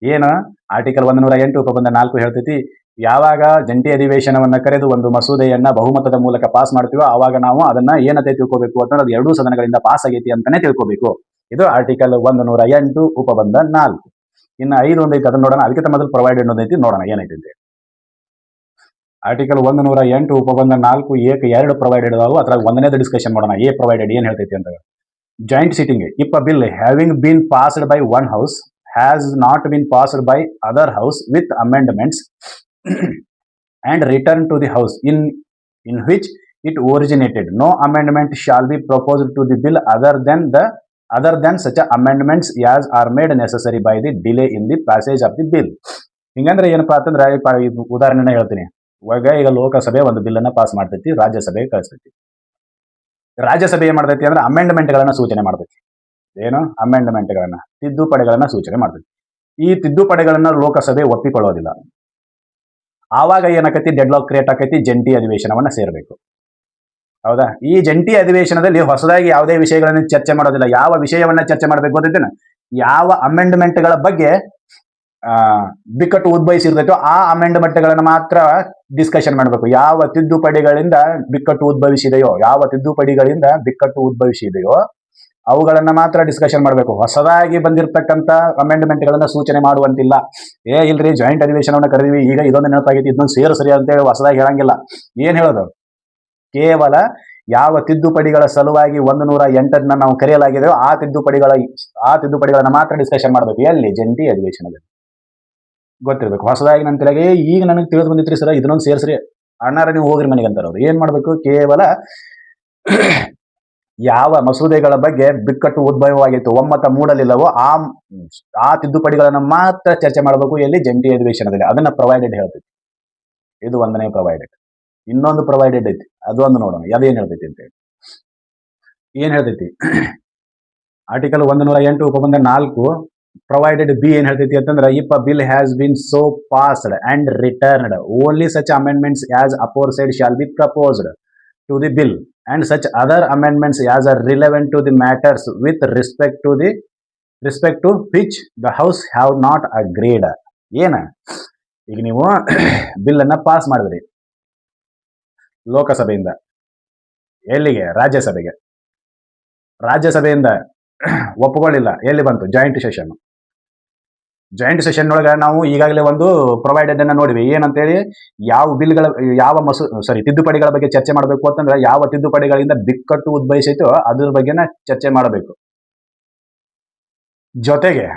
ಏನು ಆರ್ಟಿಕಲ್ 108 ಉಪಬಂಧ 4 ಹೇಳ್ತೈತಿ, ಯಾವಾಗ ಜಂಟಿ ಅಧಿವೇಶನವನ್ನ ಕರೆದು ಒಂದು ಮಸೂದೆಯನ್ನ ಬಹುಮತದ ಮೂಲಕ ಪಾಸ್ ಮಾಡ್ತೀವೋ ಆವಾಗ ನಾವು ಅದನ್ನ ಏನಂತ ತಿಳ್ಕೋಬೇಕು ಅಂತಂದ್ರೆ ಅದು ಎರಡೂ ಸದನಗಳಿಂದ ಪಾಸ್ ಆಗೈತಿ ಅಂತಾನೆ ತಿಳ್ಕೋಬೇಕು. ಇದು ಆರ್ಟಿಕಲ್ 108 ಉಪಬಂಧ 4. ಇನ್ನು 5 ಒಂದೈತಿ, ಅದನ್ನ ನೋಡೋಣ. ಅದಕ್ಕೆ ಮೊದಲು ಪ್ರೊವೈಡೆಡ್ ಒಂದೈತಿ, ನೋಡೋಣ ಏನೈತಿ ಅಂತ. ಆರ್ಟಿಕಲ್ 108 ಉಪಬಂಧ 4 ಏಕ 2 ಪ್ರೊವೈಡೆಡ್ ಅದಾವು. ಅದ್ರಾಗ ಒಂದನೇದು ಡಿಸ್ಕಷನ್ ಮಾಡೋಣ. ಎ ಪ್ರೊವೈಡೆಡ್ ಏನ್ ಹೇಳ್ತೈತಿ ಅಂತ. Joint sitting if a bill having bean passed by one house has not been passed by other house with amendments and return to the house in which it originated, no amendment shall be proposed to the bill other than such amendments as are made necessary by the delay in the passage of the bill. ಹಿಂಗಂದ್ರೆ ಏನಪ್ಪಾ ಅಂತಂದ್ರೆ ಉದಾಹರಣೆನ ಹೇಳ್ತೀನಿ. ಈಗ ಲೋಕಸಭೆ ಒಂದು bill ಅನ್ನ pass ಮಾಡ್ತೈತಿ, ರಾಜ್ಯಸಭೆಗೆ ಕಳಿಸ್ತೈತಿ. ರಾಜ್ಯಸಭೆ ಏನ್ ಮಾಡ್ತೈತಿ ಅಂದ್ರೆ ಅಮೆಂಡ್ಮೆಂಟ್ ಗಳನ್ನ ಸೂಚನೆ ಮಾಡ್ತೈತಿ. ಏನು ಅಮೆಂಡ್ಮೆಂಟ್ ಗಳನ್ನ, ತಿದ್ದುಪಡಿಗಳನ್ನ ಸೂಚನೆ ಮಾಡ್ತೈತಿ. ಈ ತಿದ್ದುಪಡಿಗಳನ್ನ ಲೋಕಸಭೆ ಒಪ್ಪಿಕೊಳ್ಳೋದಿಲ್ಲ. ಆವಾಗ ಏನಾಕತಿ, ಡೆಡ್ ಲಾಕ್ ಕ್ರಿಯೇಟ್ ಆಕೈತಿ, ಜಂಟಿ ಅಧಿವೇಶನವನ್ನ ಸೇರಬೇಕು. ಹೌದಾ? ಈ ಜಂಟಿ ಅಧಿವೇಶನದಲ್ಲಿ ಹೊಸದಾಗಿ ಯಾವುದೇ ವಿಷಯಗಳನ್ನು ಚರ್ಚೆ ಮಾಡೋದಿಲ್ಲ. ಯಾವ ವಿಷಯವನ್ನ ಚರ್ಚೆ ಮಾಡ್ಬೇಕು ಗೊತ್ತೈತೇನ? ಯಾವ ಅಮೆಂಡ್ಮೆಂಟ್ಗಳ ಬಗ್ಗೆ ಬಿಕ್ಕಟ್ಟು ಉದ್ಭವಿಸಿರ್ತೈತೋ ಆ ಅಮೆಂಡ್ಮೆಂಟ್ಗಳನ್ನು ಮಾತ್ರ ಡಿಸ್ಕಷನ್ ಮಾಡಬೇಕು. ಯಾವ ತಿದ್ದುಪಡಿಗಳಿಂದ ಬಿಕ್ಕಟ್ಟು ಉದ್ಭವಿಸಿದೆಯೋ ಅವುಗಳನ್ನ ಮಾತ್ರ ಡಿಸ್ಕಷನ್ ಮಾಡಬೇಕು. ಹೊಸದಾಗಿ ಬಂದಿರತಕ್ಕಂತ ಅಮೆಂಡ್ಮೆಂಟ್ ಗಳನ್ನ ಸೂಚನೆ ಮಾಡುವಂತಿಲ್ಲ. ಇಲ್ರಿ ಜಾಯಿಂಟ್ ಅಧಿವೇಶನವನ್ನ ಕರೆದಿವಿ, ಈಗ ಇದೊಂದು ನೆನಪಾಗೈತಿ, ಇದೊಂದು ಸೇರಿ ಅಂತೇಳಿ ಹೊಸದಾಗಿ ಹೇಳಂಗಿಲ್ಲ. ಏನ್ ಹೇಳೋದು? ಕೇವಲ ಯಾವ ತಿದ್ದುಪಡಿಗಳ ಸಲುವಾಗಿ 108 ನಾವು ಕರೆಯಲಾಗಿದೆಯೋ ಆ ತಿದ್ದುಪಡಿಗಳನ್ನ ಮಾತ್ರ ಡಿಸ್ಕಷನ್ ಮಾಡಬೇಕು. ಎಲ್ಲಿ? ಜಂಟಿ ಅಧಿವೇಶನದಲ್ಲಿ. ಗೊತ್ತಿರ್ಬೇಕು. ಹೊಸದಾಗಿ ನನ್ನ ತಲೆಗೆ ಈಗ ನನಗೆ ತಿಳಿದು ಬಂದಿತ್ರಿ ಸರ್, ಇದನ್ನೊಂದು ಸೇರಿಸ್ರಿ ಅಣ್ಣಾರ ನೀವು ಹೋಗ್ರಿ ಮನೆಗೆ ಅಂತಾರ ಅವ್ರು. ಏನ್ ಮಾಡ್ಬೇಕು? ಕೇವಲ ಯಾವ ಮಸೂದೆಗಳ ಬಗ್ಗೆ ಬಿಕ್ಕಟ್ಟು ಉದ್ಭವವಾಗಿತ್ತು, ಒಮ್ಮತ ಮೂಡಲಿಲ್ಲವೋ ಆ ತಿದ್ದುಪಡಿಗಳನ್ನು ಮಾತ್ರ ಚರ್ಚೆ ಮಾಡಬೇಕು. ಎಲ್ಲಿ? ಜಂಟಿ ಅಧಿವೇಶನದಲ್ಲಿ. ಅದನ್ನ ಪ್ರೊವೈಡೆಡ್ ಹೇಳ್ತೈತಿ. ಇದು ಒಂದನೇ ಪ್ರೊವೈಡೆಡ್. ಇನ್ನೊಂದು ಪ್ರೊವೈಡೆಡ್ ಐತಿ, ಅದೊಂದು ನೋಡೋಣ ಅದೇನ್ ಹೇಳ್ತೈತಿ ಅಂತ ಹೇಳಿ. ಏನ್ ಹೇಳ್ತೈತಿ? ಆರ್ಟಿಕಲ್ 108 ಉಪಬಂಧ 4 ಪ್ರೊವೈಡೆಡ್ ಬಿ ಏನ್ ಹೇಳ್ತೈತಿ ಅಂತಂದ್ರೆ, if a bill has been so passed and returned only such amendments as aforesaid shall be proposed to the bill and such other amendments as are relevant to the matters with respect to which the house have not agreed. ಏನ ಈಗ ನೀವು bill ಅನ್ನ pass ಮಾಡಿದ್ರಿ ಲೋಕಸಭೆಯಿಂದ, ಎಲ್ಲಿಗೆ? ರಾಜ್ಯಸಭೆಗೆ. ರಾಜ್ಯಸಭೆಯಿಂದ ಒಪ್ಪಿಕೊಳ್ಳಿಲ್ಲ, ಎಲ್ಲಿ ಬಂತು? Joint session. Joint session ಒಳಗೆ ನಾವು ಈಗಾಗಲೇ ಒಂದು ಪ್ರೊವೈಡೆಡ್ ಅನ್ನ ನೋಡಿವಿ. ಏನಂತೇಳಿ, ಯಾವ ಬಿಲ್ಗಳ ಯಾವ ತಿದ್ದುಪಡಿಗಳ ಬಗ್ಗೆ ಚರ್ಚೆ ಮಾಡಬೇಕು ಅಂತಂದ್ರೆ ಯಾವ ತಿದ್ದುಪಡಿಗಳಿಂದ ಬಿಕ್ಕಟ್ಟು ಉದ್ಭವಿಸಿತೋ ಅದ್ರ ಬಗ್ಗೆನ ಚರ್ಚೆ ಮಾಡಬೇಕು. ಜೊತೆಗೆ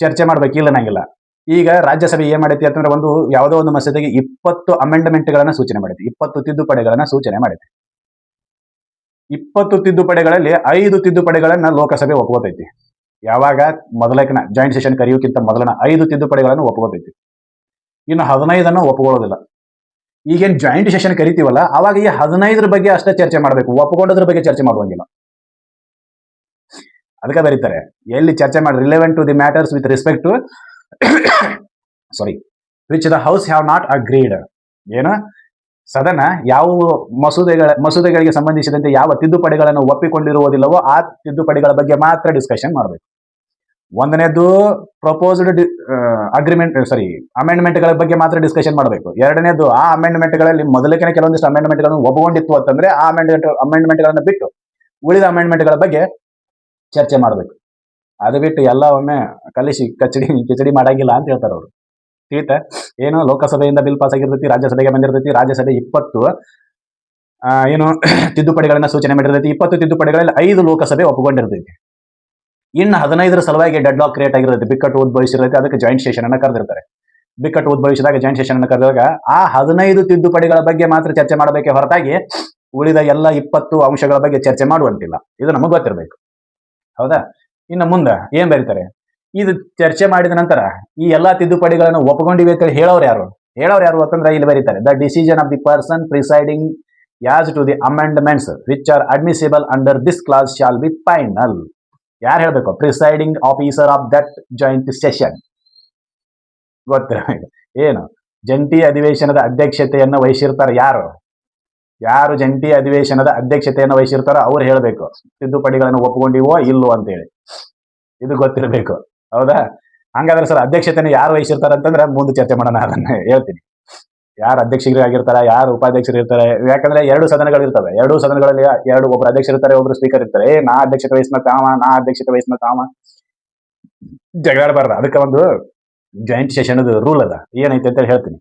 ಚರ್ಚೆ ಮಾಡ್ಬೇಕು, ಇಲ್ಲ ನಂಗಿಲ್ಲ. ಈಗ ರಾಜ್ಯಸಭೆ ಏನ್ ಮಾಡೈತಿ ಅಂತಂದ್ರೆ ಯಾವುದೋ ಒಂದು ಮಸೂದೆಗೆ 20 ಅಮೆಂಡ್ಮೆಂಟ್ಗಳನ್ನ ಸೂಚನೆ ಮಾಡೈತಿ, 20 ತಿದ್ದುಪಡಿಗಳನ್ನ ಸೂಚನೆ ಮಾಡೈತಿ. 20 ತಿದ್ದುಪಡಿಗಳಲ್ಲಿ 5 ತಿದ್ದುಪಡಿಗಳನ್ನ ಲೋಕಸಭೆ ಒಪ್ಕೋತೈತಿ. ಯಾವಾಗ? ಮೊದಲಕಿನ ಜಾಯಿಂಟ್ ಸೆಷನ್ ಕರೆಯೋಕ್ಕಿಂತ ಮೊದಲನ 5 ತಿದ್ದುಪಡಿಗಳನ್ನು ಒಪ್ಕೋತೈತಿ. ಇನ್ನು 15 ಒಪ್ಕೊಳ್ಳೋದಿಲ್ಲ. ಈಗೇನು ಜಾಯಿಂಟ್ ಸೆಷನ್ ಕರಿತೀವಲ್ಲ, ಅವಾಗ ಈ 15 ಬಗ್ಗೆ ಅಷ್ಟೇ ಚರ್ಚೆ ಮಾಡಬೇಕು, ಒಪ್ಕೊಂಡೋದ್ರ ಬಗ್ಗೆ ಚರ್ಚೆ ಮಾಡುವಂಗಿಲ್ಲ. ಅದಕ್ಕೆ ಬರೀತಾರೆ, ಎಲ್ಲಿ ಚರ್ಚೆ ಮಾಡಿ relevant to the matters with respect to which the house have not agreed. ಏನು? ಸದನ ಯಾವ ಮಸೂದೆಗಳಿಗೆ ಸಂಬಂಧಿಸಿದಂತೆ ಯಾವ ತಿದ್ದುಪಡಿಗಳನ್ನು ಒಪ್ಪಿಕೊಂಡಿರುವುದಿಲ್ಲವೋ ಆ ತಿದ್ದುಪಡಿಗಳ ಬಗ್ಗೆ ಮಾತ್ರ ಡಿಸ್ಕಷನ್ ಮಾಡಬೇಕು. ಒಂದನೇದು ಪ್ರಪೋಸ್ಡ್ ಅಮೆಂಡ್ಮೆಂಟ್ಗಳ ಬಗ್ಗೆ ಮಾತ್ರ ಡಿಸ್ಕಷನ್ ಮಾಡಬೇಕು. ಎರಡನೇದು ಆ ಅಮೆಂಡ್ಮೆಂಟ್ಗಳಲ್ಲಿ ಮೊದಲಕ್ಕೆ ಕೆಲವೊಂದಿಷ್ಟು ಅಮೆಂಡ್ಮೆಂಟ್ಗಳನ್ನು ಒಪ್ಪಿಕೊಂಡಿತ್ತು ಅಂತಂದ್ರೆ ಆ ಅಮೆಂಡ್ಮೆಂಟ್ಗಳನ್ನು ಬಿಟ್ಟು ಉಳಿದ ಅಮೆಂಡ್ಮೆಂಟ್ಗಳ ಬಗ್ಗೆ ಚರ್ಚೆ ಮಾಡಬೇಕು. ಅದು ಬಿಟ್ಟು ಎಲ್ಲ ಒಮ್ಮೆ ಕಲಿಸಿ ಕಿಚಡಿ ಮಾಡಂಗಿಲ್ಲ ಅಂತ ಹೇಳ್ತಾರೆ ಅವರು. ತಿಳಿತಾ? ಏನು, ಲೋಕಸಭೆಯಿಂದ ಬಿಲ್ ಪಾಸ್ ಆಗಿರ್ತೈತಿ, ರಾಜ್ಯಸಭೆಗೆ ಬಂದಿರ್ತೈತಿ. ರಾಜ್ಯಸಭೆ 20 ತಿದ್ದುಪಡಿಗಳನ್ನ ಸೂಚನೆ ಮಾಡಿರ್ತೈತಿ. 20 ತಿದ್ದುಪಡಿಗಳಲ್ಲಿ 5 ಲೋಕಸಭೆ ಒಪ್ಪಿಕೊಂಡಿರ್ತೈತಿ. ಇನ್ನು 15 ಸಲುವಾಗಿ ಡೆಡ್ ಲಾಕ್ ಕ್ರಿಯೇಟ್ ಆಗಿರ್ತೈತಿ, ಬಿಕ್ಕಟ್ಟು ಉದ್ಭವಿಸಿರ್ತೈತಿ. ಅದಕ್ಕೆ ಜಾಯಿಂಟ್ ಸೆಷನ್ ಅನ್ನ ಕರೆದಿರ್ತಾರೆ. ಬಿಕ್ಕಟ್ಟು ಉದ್ಭವಿಸಿದಾಗ ಜಾಯಿಂಟ್ ಸೆಷನ್ ಅನ್ನ ಕರೆದಾಗ ಆ 15 ತಿದ್ದುಪಡಿಗಳ ಬಗ್ಗೆ ಮಾತ್ರ ಚರ್ಚೆ ಮಾಡಬೇಕೆ ಹೊರತಾಗಿ ಉಳಿದ ಎಲ್ಲ 20 ಅಂಶಗಳ ಬಗ್ಗೆ ಚರ್ಚೆ ಮಾಡುವಂತಿಲ್ಲ. ಇದು ನಮಗೆ ಗೊತ್ತಿರಬೇಕು. ಹೌದಾ? ಇನ್ನು ಮುಂದೆ ಏನ್ ಬರೀತಾರೆ, ಇದು ಚರ್ಚೆ ಮಾಡಿದ ನಂತರ ಈ ಎಲ್ಲಾ ತಿದ್ದುಪಡಿಗಳನ್ನು ಒಪ್ಕೊಂಡಿವೆ ಅಂತ ಹೇಳೋರು ಯಾರು ಅಂತಂದ್ರೆ ಇಲ್ಲಿ ಬರೀತಾರೆ, the decision of the person presiding as to the amendments which are admissible under this clause shall be final. ಯಾರು ಹೇಳ್ಬೇಕು? Presiding officer of that joint session. ಗೊತ್ತಿರಬೇಕು. ಏನು? ಜಂಟಿ ಅಧಿವೇಶನದ ಅಧ್ಯಕ್ಷತೆಯನ್ನು ವಹಿಸಿರ್ತಾರೆ. ಯಾರು ಜಂಟಿ ಅಧಿವೇಶನದ ಅಧ್ಯಕ್ಷತೆಯನ್ನು ವಹಿಸಿರ್ತಾರೋ ಅವ್ರು ಹೇಳ್ಬೇಕು ತಿದ್ದುಪಡಿಗಳನ್ನು ಒಪ್ಕೊಂಡಿವೋ ಇಲ್ಲೋ ಅಂತೇಳಿ. ಇದು ಗೊತ್ತಿರಬೇಕು. ಹೌದಾ? ಹಂಗಾದ್ರೆ ಸರ್ ಅಧ್ಯಕ್ಷತೆಯನ್ನು ಯಾರು ವಹಿಸಿರ್ತಾರೆ ಅಂತಂದ್ರೆ ಮುಂದೆ ಚರ್ಚೆ ಮಾಡೋಣ, ಅದನ್ನ ಹೇಳ್ತೀನಿ. ಯಾರು ಅಧ್ಯಕ್ಷರಾಗಿರ್ತಾರೆ, ಯಾರು ಉಪಾಧ್ಯಕ್ಷರು ಇರ್ತಾರೆ. ಯಾಕಂದ್ರೆ 2 ಸದನಗಳು ಇರ್ತವೆ. 2 ಸದನಗಳಲ್ಲಿ ಒಬ್ರು ಅಧ್ಯಕ್ಷರು ಇರ್ತಾರೆ, ಒಬ್ರು ಸ್ಪೀಕರ್ ಇರ್ತಾರೆ. ನಾ ಅಧ್ಯಕ್ಷತೆ ವಹಿಸ್ನ ತಾವ ಜಗಳಾಡಬಾರ್ದು. ಅದಕ್ಕೆ ಒಂದು ಜಾಯಿಂಟ್ ಸೆಷನ್ ರೂಲ್ ಅದ, ಏನೈತೆ ಅಂತ ಹೇಳ್ತೀನಿ.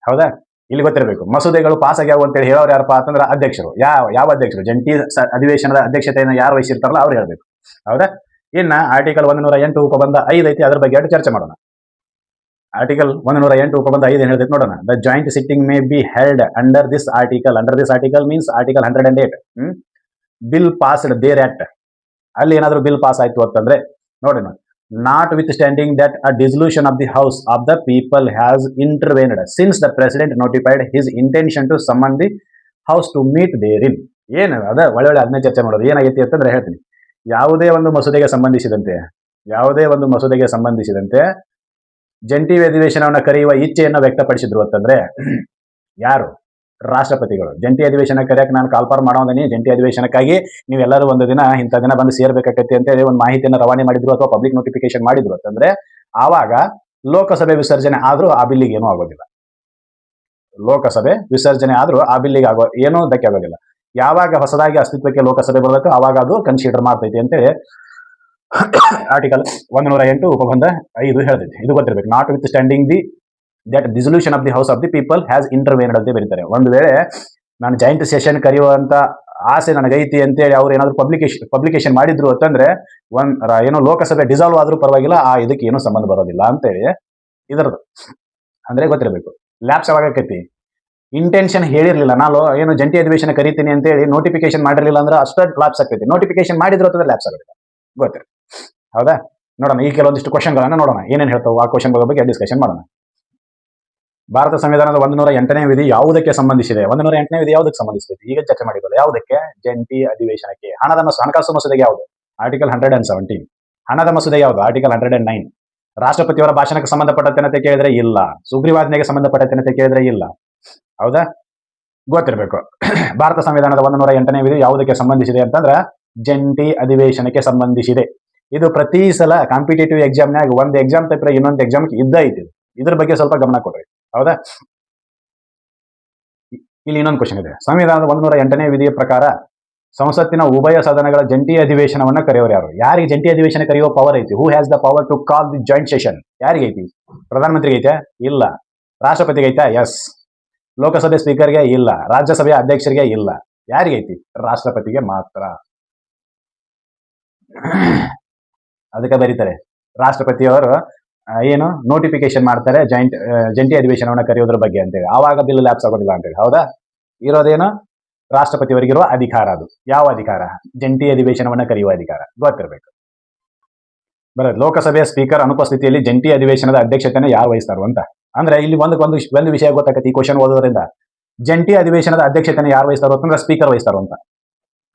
ಹೌದಾ? ಇಲ್ಲಿ ಗೊತ್ತಿರಬೇಕು. ಮಸೂದೆಗಳು ಪಾಸ್ ಆಗ್ಯಾವ ಅಂತೇಳಿ ಹೇಳೋರು ಯಾರಪ್ಪ ಅಂತಂದ್ರೆ ಅಧ್ಯಕ್ಷರು. ಯಾವ ಅಧ್ಯಕ್ಷರು? ಜಂಟಿ ಅಧಿವೇಶನದ ಅಧ್ಯಕ್ಷತೆಯನ್ನು ಯಾರು ವಹಿಸಿರ್ತಾರಲ್ಲ ಅವ್ರು ಹೇಳ್ಬೇಕು. ಹೌದಾ? ಇನ್ನ ಆರ್ಟಿಕಲ್ 108 ಉಪಬಂಧ 5 ಐತಿ, ಅದ್ರ ಬಗ್ಗೆ ಚರ್ಚೆ ಮಾಡೋಣ. ಆರ್ಟಿಕಲ್ 108 ಉಪಬಂಧ 5 ಏನ್ ಹೇಳ್ತೈತೆ ನೋಡೋಣ. The joint sitting may be held under this article means article 108 bill passed there act. ಅಲ್ಲಿ ಏನಾದ್ರು ಬಿಲ್ ಪಾಸ್ ಆಯ್ತು ಅಂತಂದ್ರೆ ನೋಡೋಣ. Notwithstanding that a dissolution of the house of the people has intervened since the president notified his intention to summon the house to meet therein. ಏನು ಅದ ಒಳ್ಳೆ ಅದನ್ನೇ ಚರ್ಚೆ ಮಾಡೋದು. ಏನಾಗೈತಿ ಅಂತಂದ್ರೆ ಹೇಳ್ತೀನಿ. ಯಾವುದೇ ಒಂದು ಮಸೂದೆಗೆ ಸಂಬಂಧಿಸಿದಂತೆ ಜಂಟಿ ಅಧಿವೇಶನವನ್ನು ಕರೆಯುವ ಇಚ್ಛೆಯನ್ನು ವ್ಯಕ್ತಪಡಿಸಿದ್ರು ಅಂತಂದ್ರೆ ಯಾರು? ರಾಷ್ಟ್ರಪತಿಗಳು. ಜಂಟಿ ಅಧಿವೇಶನ ಕರೆಯಕ್ಕೆ ನಾನು ಕಾಲ್ಪಾರ್ ಮಾಡೋದನಿ, ಜಂಟಿ ಅಧಿವೇಶನಕ್ಕಾಗಿ ನೀವೆಲ್ಲರೂ ಒಂದು ದಿನ ಇಂಥ ದಿನ ಬಂದು ಸೇರ್ಬೇಕಾಗತ್ತೆ ಅಂತೇಳಿ ಒಂದು ಮಾಹಿತಿಯನ್ನು ರವಾನೆ ಮಾಡಿದ್ರು ಅಥವಾ ಪಬ್ಲಿಕ್ ನೋಟಿಫಿಕೇಶನ್ ಮಾಡಿದ್ರು ಅಂತಂದ್ರೆ ಆವಾಗ ಲೋಕಸಭೆ ವಿಸರ್ಜನೆ ಆದ್ರೂ ಆ ಬಿಲ್ಲಿಗೆ ಏನೂ ಆಗೋದಿಲ್ಲ. ಲೋಕಸಭೆ ವಿಸರ್ಜನೆ ಆದ್ರೂ ಆ ಬಿಲ್ಲಿಗೆ ಏನೂ ಧಕ್ಕೆ ಆಗೋದಿಲ್ಲ. ಯಾವಾಗ ಹೊಸದಾಗಿ ಅಸ್ತಿತ್ವಕ್ಕೆ ಲೋಕಸಭೆ ಬರಬೇಕು ಆವಾಗ ಅದು ಕನ್ಸಿಡರ್ ಮಾಡ್ತೈತಿ ಅಂತೇಳಿ ಆರ್ಟಿಕಲ್ 108 ಉಪಬಂಧ 5 ಹೇಳ್ತೈತಿ. ಇದು ಗೊತ್ತಿರಬೇಕು. Notwithstanding that dissolution of the house of the people has intervened ಅಂತ ಬರೀತಾರೆ. ಒಂದು ವೇಳೆ ನಾನು ಜಾಯಿಂಟ್ ಸೆಷನ್ ಕರೆಯುವಂತ ಆಸೆ ನನಗೈತಿ ಅಂತೇಳಿ ಅವ್ರು ಏನಾದ್ರು ಪಬ್ಲಿಕೇಶನ್ ಮಾಡಿದ್ರು ಅಂತಂದ್ರೆ ಏನೋ ಲೋಕಸಭೆ ಡಿಸಾಲ್ವ್ ಆದ್ರೂ ಪರವಾಗಿಲ್ಲ, ಆ ಇದಕ್ಕೆ ಏನೂ ಸಂಬಂಧ ಬರೋದಿಲ್ಲ ಅಂತೇಳಿ ಇದರದು ಅಂದ್ರೆ ಗೊತ್ತಿರಬೇಕು. ಲ್ಯಾಪ್ಸ್ ಯಾವಾಗ ಆಕೈತಿ? ಇಂಟೆನ್ಷನ್ ಹೇಳಿರ್ಲಿಲ್ಲ, ನಾನು ಏನು ಜಂಟಿ ಅಧಿವೇಶನ ಕರಿತೀನಿ ಅಂತೇಳಿ ನೋಟಿಫಿಕೇಶನ್ ಮಾಡಿರಲಿಲ್ಲ ಅಂದ್ರೆ ಅಷ್ಟೇ ಲ್ಯಾಪ್ಸ್ ಆಗ್ತೈತಿ. ನೋಟಿಫಿಕೇಶನ್ ಮಾಡಿದ್ರು ಅಂತಂದ್ರೆ ಲ್ಯಾಪ್ಸ್ ಆಗೋದಿಲ್ಲ. ಗೊತ್ತಿರ. ಹೌದಾ? ನೋಡೋಣ ಈ ಕೆಲವೊಂದಿಷ್ಟು ಕ್ವಶನ್ಗಳನ್ನ ನೋಡೋಣ, ಏನೇನು ಹೇಳ್ತಾವೆ ಆ ಕ್ವಶನ್ ಬಗ್ಗೆ ಡಿಸ್ಕಷನ್ ಮಾಡೋಣ. ಭಾರತ ಸಂವಿಧಾನದ 108ನೇ ವಿಧಿ ಯಾವುದಕ್ಕೆ ಸಂಬಂಧಿಸಿದೆ? 108ನೇ ವಿಧಿ ಯಾವುದಕ್ಕೆ ಸಂಬಂಧಿಸಿದೆ? ಈಗ ಚರ್ಚೆ ಮಾಡಿದ್ವಲ್ಲ, ಯಾವುದಕ್ಕೆ? ಜಂಟಿ ಅಧಿವೇಶನಕ್ಕೆ. ಹಣಕಾಸು ಮಸೂದೆಗೆ ಯಾವುದು? ಆರ್ಟಿಕಲ್ 117. ಹಣದ ಮಸೂದೆ ಯಾವುದು? ಆರ್ಟಿಕಲ್ 109. ರಾಷ್ಟ್ರಪತಿಯವರ ಭಾಷಣಕ್ಕೆ ಸಂಬಂಧಪಟ್ಟಂತೆ ಅಂತ ಕೇಳಿದ್ರೆ ಇಲ್ಲ. ಸುಗ್ರೀವಾಜ್ಞೆಗೆ ಸಂಬಂಧಪಟ್ಟಂತೆ ಅಂತ ಕೇಳಿದ್ರೆ ಇಲ್ಲ. ಹೌದಾ? ಗೊತ್ತಿರಬೇಕು. ಭಾರತ ಸಂವಿಧಾನದ 108ನೇ ವಿಧಿ ಯಾವುದಕ್ಕೆ ಸಂಬಂಧಿಸಿದೆ ಅಂತಂದ್ರೆ ಜಂಟಿ ಅಧಿವೇಶನಕ್ಕೆ ಸಂಬಂಧಿಸಿದೆ. ಇದು ಪ್ರತಿ ಸಲ ಕಾಂಪಿಟೇಟಿವ್ ಎಕ್ಸಾಮ್ನಾಗ ಒಂದು ಎಕ್ಸಾಮ್ ತಪ್ಪಿದ್ರೆ ಇನ್ನೊಂದು ಎಕ್ಸಾಮ್ಗೆ ಇದ್ದ ಐತಿ. ಇದ್ರ ಬಗ್ಗೆ ಸ್ವಲ್ಪ ಗಮನ ಕೊಡ್ರಿ. ಹೌದಾ? ಇಲ್ಲಿ ಇನ್ನೊಂದು ಕ್ವಶನ್ ಇದೆ. ಸಂವಿಧಾನದ 108ನೇ ವಿಧಿಯ ಪ್ರಕಾರ ಸಂಸತ್ತಿನ ಉಭಯ ಸದನಗಳ ಜಂಟಿ ಅಧಿವೇಶನವನ್ನ ಕರೆಯೋರು ಯಾರು? ಯಾರಿಗೆ ಜಂಟಿ ಅಧಿವೇಶನ ಕರೆಯುವ ಪವರ್ ಐತಿ? Who has the power to call the joint session? ಯಾರಿಗೆ ಐತಿ? ಪ್ರಧಾನಮಂತ್ರಿಗೆ ಐತೆ? ಇಲ್ಲ. ರಾಷ್ಟ್ರಪತಿಗೆ ಐತಾ? ಎಸ್. ಲೋಕಸಭೆ ಸ್ಪೀಕರ್ಗೆ ಇಲ್ಲ. ರಾಜ್ಯಸಭೆಯ ಅಧ್ಯಕ್ಷರಿಗೆ ಇಲ್ಲ. ಯಾರಿಗೆ ಐತಿ? ರಾಷ್ಟ್ರಪತಿಗೆ ಮಾತ್ರ. ಅದಕ್ಕೆ ಬರೀತಾರೆ ರಾಷ್ಟ್ರಪತಿಯವರು ಏನು ನೋಟಿಫಿಕೇಶನ್ ಮಾಡ್ತಾರೆ ಜಂಟಿ ಅಧಿವೇಶನವನ್ನ ಕರೆಯೋದ್ರ ಬಗ್ಗೆ ಅಂತೇಳಿ. ಆವಾಗ ಬಿಲ್ ಲ್ಯಾಪ್ಸ್ ಆಗೋದಿಲ್ಲ ಅಂತೇಳಿ. ಹೌದಾ? ಇರೋದೇನು? ರಾಷ್ಟ್ರಪತಿಯವರಿಗಿರುವ ಅಧಿಕಾರ. ಅದು ಯಾವ ಅಧಿಕಾರ? ಜಂಟಿ ಅಧಿವೇಶನವನ್ನ ಕರೆಯುವ ಅಧಿಕಾರ. ಗೊತ್ತಿರಬೇಕು. ಬರೋದು ಲೋಕಸಭೆಯ ಸ್ಪೀಕರ್ ಅನುಪಸ್ಥಿತಿಯಲ್ಲಿ ಜಂಟಿ ಅಧಿವೇಶನದ ಅಧ್ಯಕ್ಷತೆಯನ್ನು ಯಾರು ವಹಿಸ್ತಾರೋ ಅಂತ. ಅಂದ್ರೆ ಇಲ್ಲಿ ಒಂದು ವಿಷಯ ಗೊತ್ತಾಗತ್ತೆ ಈ ಕ್ವಶನ್ ಓದೋದ್ರಿಂದ. ಜಂಟಿ ಅಧಿವೇಶನದ ಅಧ್ಯಕ್ಷತೆಯನ್ನು ಯಾರು ವಹಿಸ್ತಾರೋ ಅಂತಂದ್ರೆ ಸ್ಪೀಕರ್ ವಹಿಸ್ತಾರೋ ಅಂತ.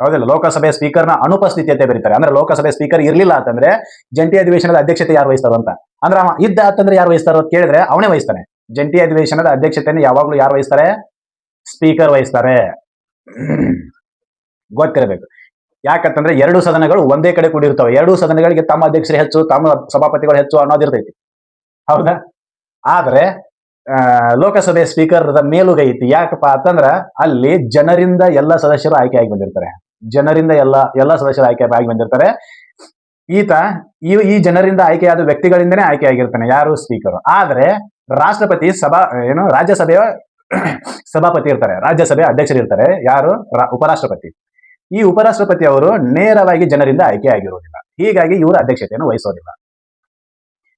ಹೌದಿಲ್ಲ? ಲೋಕಸಭೆ ಸ್ಪೀಕರ್ನ ಅನುಪಸ್ಥಿತಿ ಅಂತ ಬರೀತಾರೆ. ಅಂದ್ರೆ ಲೋಕಸಭೆ ಸ್ಪೀಕರ್ ಇರ್ಲಿಲ್ಲ ಅಂತಂದ್ರೆ ಜಂಟಿ ಅಧಿವೇಶನದ ಅಧ್ಯಕ್ಷತೆ ಯಾರು ವಹಿಸ್ತಾರೋ ಅಂತ. ಅಂದ್ರೆ ಇದ್ದ ಅಂತಂದ್ರೆ ಯಾರು ವಹಿಸ್ತಾರೋ ಅಂತ ಕೇಳಿದ್ರೆ ಅವನೇ ವಹಿಸ್ತಾನೆ. ಜಂಟಿ ಅಧಿವೇಶನದ ಅಧ್ಯಕ್ಷತೆಯನ್ನು ಯಾವಾಗ್ಲೂ ಯಾರು ವಹಿಸ್ತಾರೆ? ಸ್ಪೀಕರ್ ವಹಿಸ್ತಾರೆ. ಗೊತ್ತಿರಬೇಕು. ಯಾಕಂತಂದ್ರೆ ಎರಡು ಸದನಗಳು ಒಂದೇ ಕಡೆ ಕೂಡಿರ್ತವೆ. ಎರಡೂ ಸದನಗಳಿಗೆ ತಮ್ಮ ಅಧ್ಯಕ್ಷರು ಹೆಚ್ಚು, ತಮ್ಮ ಸಭಾಪತಿಗಳು ಹೆಚ್ಚು ಅನ್ನೋದಿರ್ತೈತಿ. ಹೌದಾ? ಆದ್ರೆ ಲೋಕಸಭೆ ಸ್ಪೀಕರ್ ಮೇಲುಗೈ ಐತಿ. ಯಾಕಪ್ಪ ಅಂತಂದ್ರ ಅಲ್ಲಿ ಜನರಿಂದ ಎಲ್ಲ ಸದಸ್ಯರು ಆಯ್ಕೆಯಾಗಿ ಬಂದಿರ್ತಾರೆ. ಜನರಿಂದ ಎಲ್ಲ ಸದಸ್ಯರು ಆಗಿ ಬಂದಿರ್ತಾರೆ. ಈ ಜನರಿಂದ ಆಯ್ಕೆಯಾದ ವ್ಯಕ್ತಿಗಳಿಂದನೇ ಆಯ್ಕೆಯಾಗಿರ್ತಾನೆ. ಯಾರು? ಸ್ಪೀಕರ್. ಆದ್ರೆ ರಾಷ್ಟ್ರಪತಿ ರಾಜ್ಯಸಭೆಯ ಸಭಾಪತಿ ಇರ್ತಾರೆ. ರಾಜ್ಯಸಭೆಯ ಅಧ್ಯಕ್ಷರು ಇರ್ತಾರೆ. ಯಾರು? ಉಪರಾಷ್ಟ್ರಪತಿ. ಈ ಉಪರಾಷ್ಟ್ರಪತಿ ಅವರು ನೇರವಾಗಿ ಜನರಿಂದ ಆಯ್ಕೆ ಆಗಿರೋದಿಲ್ಲ. ಹೀಗಾಗಿ ಇವರು ಅಧ್ಯಕ್ಷತೆಯನ್ನು ವಹಿಸೋದಿಲ್ಲ.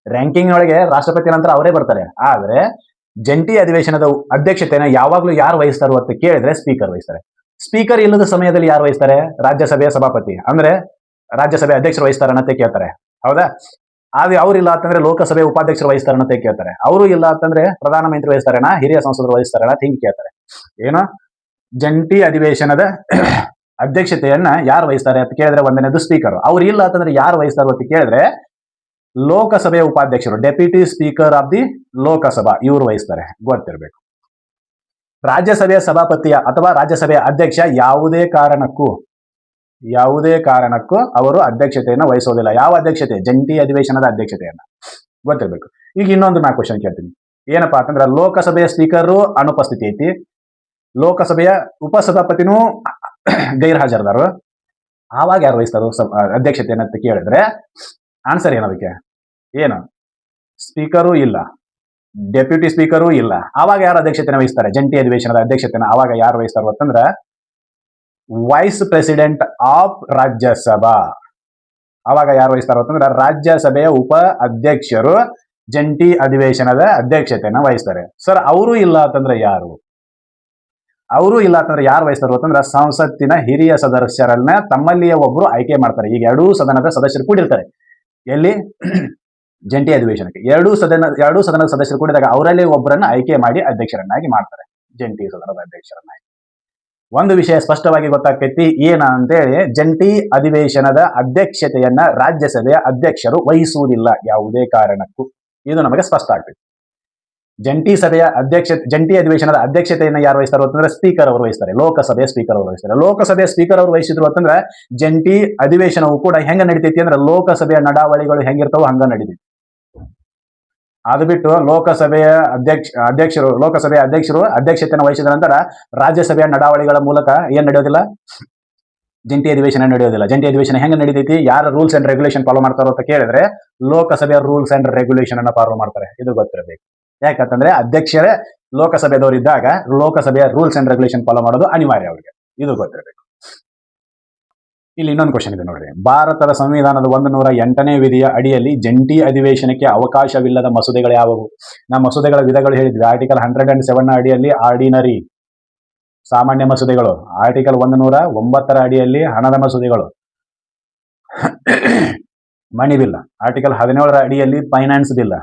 ರ್ಯಾಂಕಿಂಗ್ ಒಳಗೆ ರಾಷ್ಟ್ರಪತಿ ನಂತರ ಅವರೇ ಬರ್ತಾರೆ. ಆದ್ರೆ ಜಂಟಿ ಅಧಿವೇಶನದ ಅಧ್ಯಕ್ಷತೆಯನ್ನು ಯಾವಾಗ್ಲೂ ಯಾರು ವಹಿಸ್ತಾರೋ ಅಂತ ಕೇಳಿದ್ರೆ ಸ್ಪೀಕರ್ ವಹಿಸ್ತಾರೆ. ಸ್ಪೀಕರ್ ಇಲ್ಲದ ಸಮಯದಲ್ಲಿ ಯಾರು ವಹಿಸ್ತಾರೆ? ರಾಜ್ಯಸಭೆಯ ಸಭಾಪತಿ ಅಂದ್ರೆ ರಾಜ್ಯಸಭೆ ಅಧ್ಯಕ್ಷರು ವಹಿಸ್ತಾರೆ ಅಂತ ಕೇಳ್ತಾರೆ. ಹೌದಾ? ಆದ್ರೆ ಅವ್ರಿಲ್ಲ ಅಂತಂದ್ರೆ ಲೋಕಸಭೆ ಉಪಾಧ್ಯಕ್ಷರು ವಹಿಸ್ತಾರೆ ಅಂತ ಕೇಳ್ತಾರೆ. ಅವರು ಇಲ್ಲ ಅಂತಂದ್ರೆ ಪ್ರಧಾನಮಂತ್ರಿ ವಹಿಸ್ತಾರೇನಾ, ಹಿರಿಯ ಸಂಸದರು ವಹಿಸ್ತಾರೇನಾ ಹಿಂಗೆ ಕೇಳ್ತಾರೆ. ಏನು? ಜಂಟಿ ಅಧಿವೇಶನದ ಅಧ್ಯಕ್ಷತೆಯನ್ನ ಯಾರು ವಹಿಸ್ತಾರೆ ಅಂತ ಕೇಳಿದ್ರೆ ಒಂದನೇದು ಸ್ಪೀಕರ್. ಅವ್ರು ಇಲ್ಲ ಅಂತಂದ್ರೆ ಯಾರು ವಹಿಸ್ತಾರೋ ಅಂತ ಕೇಳಿದ್ರೆ ಲೋಕಸಭೆಯ ಉಪಾಧ್ಯಕ್ಷರು, deputy speaker of the Lok Sabha, ಇವರು ವಹಿಸ್ತಾರೆ. ಗೊತ್ತಿರಬೇಕು. ರಾಜ್ಯಸಭೆಯ ಸಭಾಪತಿಯ ಅಥವಾ ರಾಜ್ಯಸಭೆಯ ಅಧ್ಯಕ್ಷ ಯಾವುದೇ ಕಾರಣಕ್ಕೂ ಅವರು ಅಧ್ಯಕ್ಷತೆಯನ್ನು ವಹಿಸೋದಿಲ್ಲ. ಯಾವ ಅಧ್ಯಕ್ಷತೆ? ಜಂಟಿ ಅಧಿವೇಶನದ ಅಧ್ಯಕ್ಷತೆಯನ್ನ. ಗೊತ್ತಿರಬೇಕು. ಈಗ ಇನ್ನೊಂದು ನಾ ಕ್ವಶನ್ ಕೇಳ್ತೀನಿ. ಏನಪ್ಪಾ ಅಂತಂದ್ರೆ ಲೋಕಸಭೆಯ ಸ್ಪೀಕರು ಅನುಪಸ್ಥಿತಿ ಐತಿ, ಲೋಕಸಭೆಯ ಉಪಸಭಾಪತಿನೂ ಗೈರ್ ಹಾಜರ್ದಾರು. ಆವಾಗ ಯಾರು ವಹಿಸ್ತಾರೋ ಅಧ್ಯಕ್ಷತೆಯನ್ನು ಅಂತ ಕೇಳಿದ್ರೆ ಆನ್ಸರ್ ಏನದಕ್ಕೆ? ಏನು? ಸ್ಪೀಕರು ಇಲ್ಲ, ಡೆಪ್ಯೂಟಿ ಸ್ಪೀಕರು ಇಲ್ಲ. ಆವಾಗ ಯಾರು ಅಧ್ಯಕ್ಷತೆಯನ್ನು ವಹಿಸ್ತಾರೆ? ಜಂಟಿ ಅಧಿವೇಶನದ ಅಧ್ಯಕ್ಷತೆಯನ್ನು ಆವಾಗ ಯಾರು ವಹಿಸ್ತಾರೋ ಅಂತಂದ್ರೆ ವೈಸ್ ಪ್ರೆಸಿಡೆಂಟ್ ಆಫ್ ರಾಜ್ಯಸಭಾ. ಆವಾಗ ಯಾರು ವಹಿಸ್ತಾರೋ ಅಂತಂದ್ರೆ ರಾಜ್ಯಸಭೆಯ ಉಪ ಅಧ್ಯಕ್ಷರು ಜಂಟಿ ಅಧಿವೇಶನದ ಅಧ್ಯಕ್ಷತೆಯನ್ನು ವಹಿಸ್ತಾರೆ. ಸರ್ ಅವರು ಇಲ್ಲ ಅಂತಂದ್ರೆ ಯಾರು? ಅವರು ಇಲ್ಲ ಅಂತಂದ್ರೆ ಯಾರು ವಹಿಸ್ತಾರೋ ಅಂತಂದ್ರೆ ಸಂಸತ್ತಿನ ಹಿರಿಯ ಸದಸ್ಯರನ್ನ ತಮ್ಮಲ್ಲಿಯೇ ಒಬ್ರು ಆಯ್ಕೆ ಮಾಡ್ತಾರೆ. ಈಗ ಎರಡೂ ಸದನದ ಸದಸ್ಯರು ಕೂಡಿರ್ತಾರೆ. ಎಲ್ಲಿ? ಜಂಟಿ ಅಧಿವೇಶನಕ್ಕೆ ಎರಡೂ ಸದನದ ಸದಸ್ಯರು ಕೂಡಿದಾಗ ಅವರಲ್ಲಿ ಒಬ್ಬರನ್ನ ಆಯ್ಕೆ ಮಾಡಿ ಅಧ್ಯಕ್ಷರನ್ನಾಗಿ ಮಾಡ್ತಾರೆ. ಜಂಟಿ ಸದನದ ಅಧ್ಯಕ್ಷರನ್ನಾಗಿ. ಒಂದು ವಿಷಯ ಸ್ಪಷ್ಟವಾಗಿ ಗೊತ್ತಾಗ್ತೈತಿ ಏನ ಅಂತೇಳಿ, ಜಂಟಿ ಅಧಿವೇಶನದ ಅಧ್ಯಕ್ಷತೆಯನ್ನ ರಾಜ್ಯಸಭೆಯ ಅಧ್ಯಕ್ಷರು ವಹಿಸುವುದಿಲ್ಲ ಯಾವುದೇ ಕಾರಣಕ್ಕೂ. ಇದು ನಮಗೆ ಸ್ಪಷ್ಟ ಆಗ್ತೈತಿ. ಜಂಟಿ ಅಧಿವೇಶನದ ಅಧ್ಯಕ್ಷತೆಯನ್ನು ಯಾರು ವಹಿಸ್ತಾರೋ ಅಂತಂದ್ರೆ ಸ್ಪೀಕರ್ ಅವರು ವಹಿಸ್ತಾರೆ. ಲೋಕಸಭೆಯ ಸ್ಪೀಕರ್ ಅವರು ವಹಿಸ್ತಾರೆ. ಲೋಕಸಭೆಯ ಸ್ಪೀಕರ್ ಅವರು ವಹಿಸಿದ್ರು ಅಂತಂದ್ರೆ ಜಂಟಿ ಅಧಿವೇಶನವು ಕೂಡ ಹೆಂಗ ನಡೀತೈತಿ ಅಂದ್ರೆ ಲೋಕಸಭೆಯ ನಡಾವಳಿಗಳು ಹೆಂಗಿರ್ತಾವೋ ಹಂಗ ನಡೀತೈತಿ. ಅದು ಬಿಟ್ಟು ಲೋಕಸಭೆಯ ಅಧ್ಯಕ್ಷರು ಅಧ್ಯಕ್ಷತೆಯನ್ನು ವಹಿಸಿದ ನಂತರ ರಾಜ್ಯಸಭೆಯ ನಡಾವಳಿಗಳ ಮೂಲಕ ಏನ್ ನಡೆಯೋದಿಲ್ಲ? ಜಂಟಿ ಅಧಿವೇಶನ ನಡೆಯೋದಿಲ್ಲ. ಜಂಟಿ ಅಧಿವೇಶನ ಹೆಂಗ ನಡೀತೈತಿ? ಯಾರ ರೂಲ್ಸ್ ಅಂಡ್ ರೆಗ್ಯುಲೇಷನ್ ಫಾಲೋ ಮಾಡ್ತಾರೋ ಅಂತ ಕೇಳಿದ್ರೆ ಲೋಕಸಭೆಯ ರೂಲ್ಸ್ ಅಂಡ್ ರೆಗ್ಯುಲೇಷನ್ ಅನ್ನ ಫಾಲೋ ಮಾಡ್ತಾರೆ. ಇದು ಗೊತ್ತಿರಬೇಕು. ಯಾಕಂತಂದ್ರೆ ಅಧ್ಯಕ್ಷರೇ ಲೋಕಸಭೆದವರು ಇದ್ದಾಗ ಲೋಕಸಭೆಯ ರೂಲ್ಸ್ ಅಂಡ್ ರೆಗ್ಯುಲೇಷನ್ ಫಾಲೋ ಮಾಡೋದು ಅನಿವಾರ್ಯ ಅವರಿಗೆ. ಇದು ಗೊತ್ತಿರಬೇಕು. ಇಲ್ಲಿ ಇನ್ನೊಂದು ಕ್ವಶನ್ ಇದೆ ನೋಡ್ರಿ. ಭಾರತದ ಸಂವಿಧಾನದ 108ನೇ ವಿಧಿಯ ಅಡಿಯಲ್ಲಿ ಜಂಟಿ ಅಧಿವೇಶನಕ್ಕೆ ಅವಕಾಶವಿಲ್ಲದ ಮಸೂದೆಗಳು ಯಾವುವು? ನಾವು ಮಸೂದೆಗಳ ವಿಧಗಳು ಹೇಳಿದ್ವಿ. ಆರ್ಟಿಕಲ್ 107 ಅಡಿಯಲ್ಲಿ ಆರ್ಡಿನರಿ ಸಾಮಾನ್ಯ ಮಸೂದೆಗಳು, ಆರ್ಟಿಕಲ್ 109 ಅಡಿಯಲ್ಲಿ ಹಣದ ಮಸೂದೆಗಳು, ಮನಿ ಬಿಲ್, ಆರ್ಟಿಕಲ್ 17 ಅಡಿಯಲ್ಲಿ ಫೈನಾನ್ಸ್ ಬಿಲ್,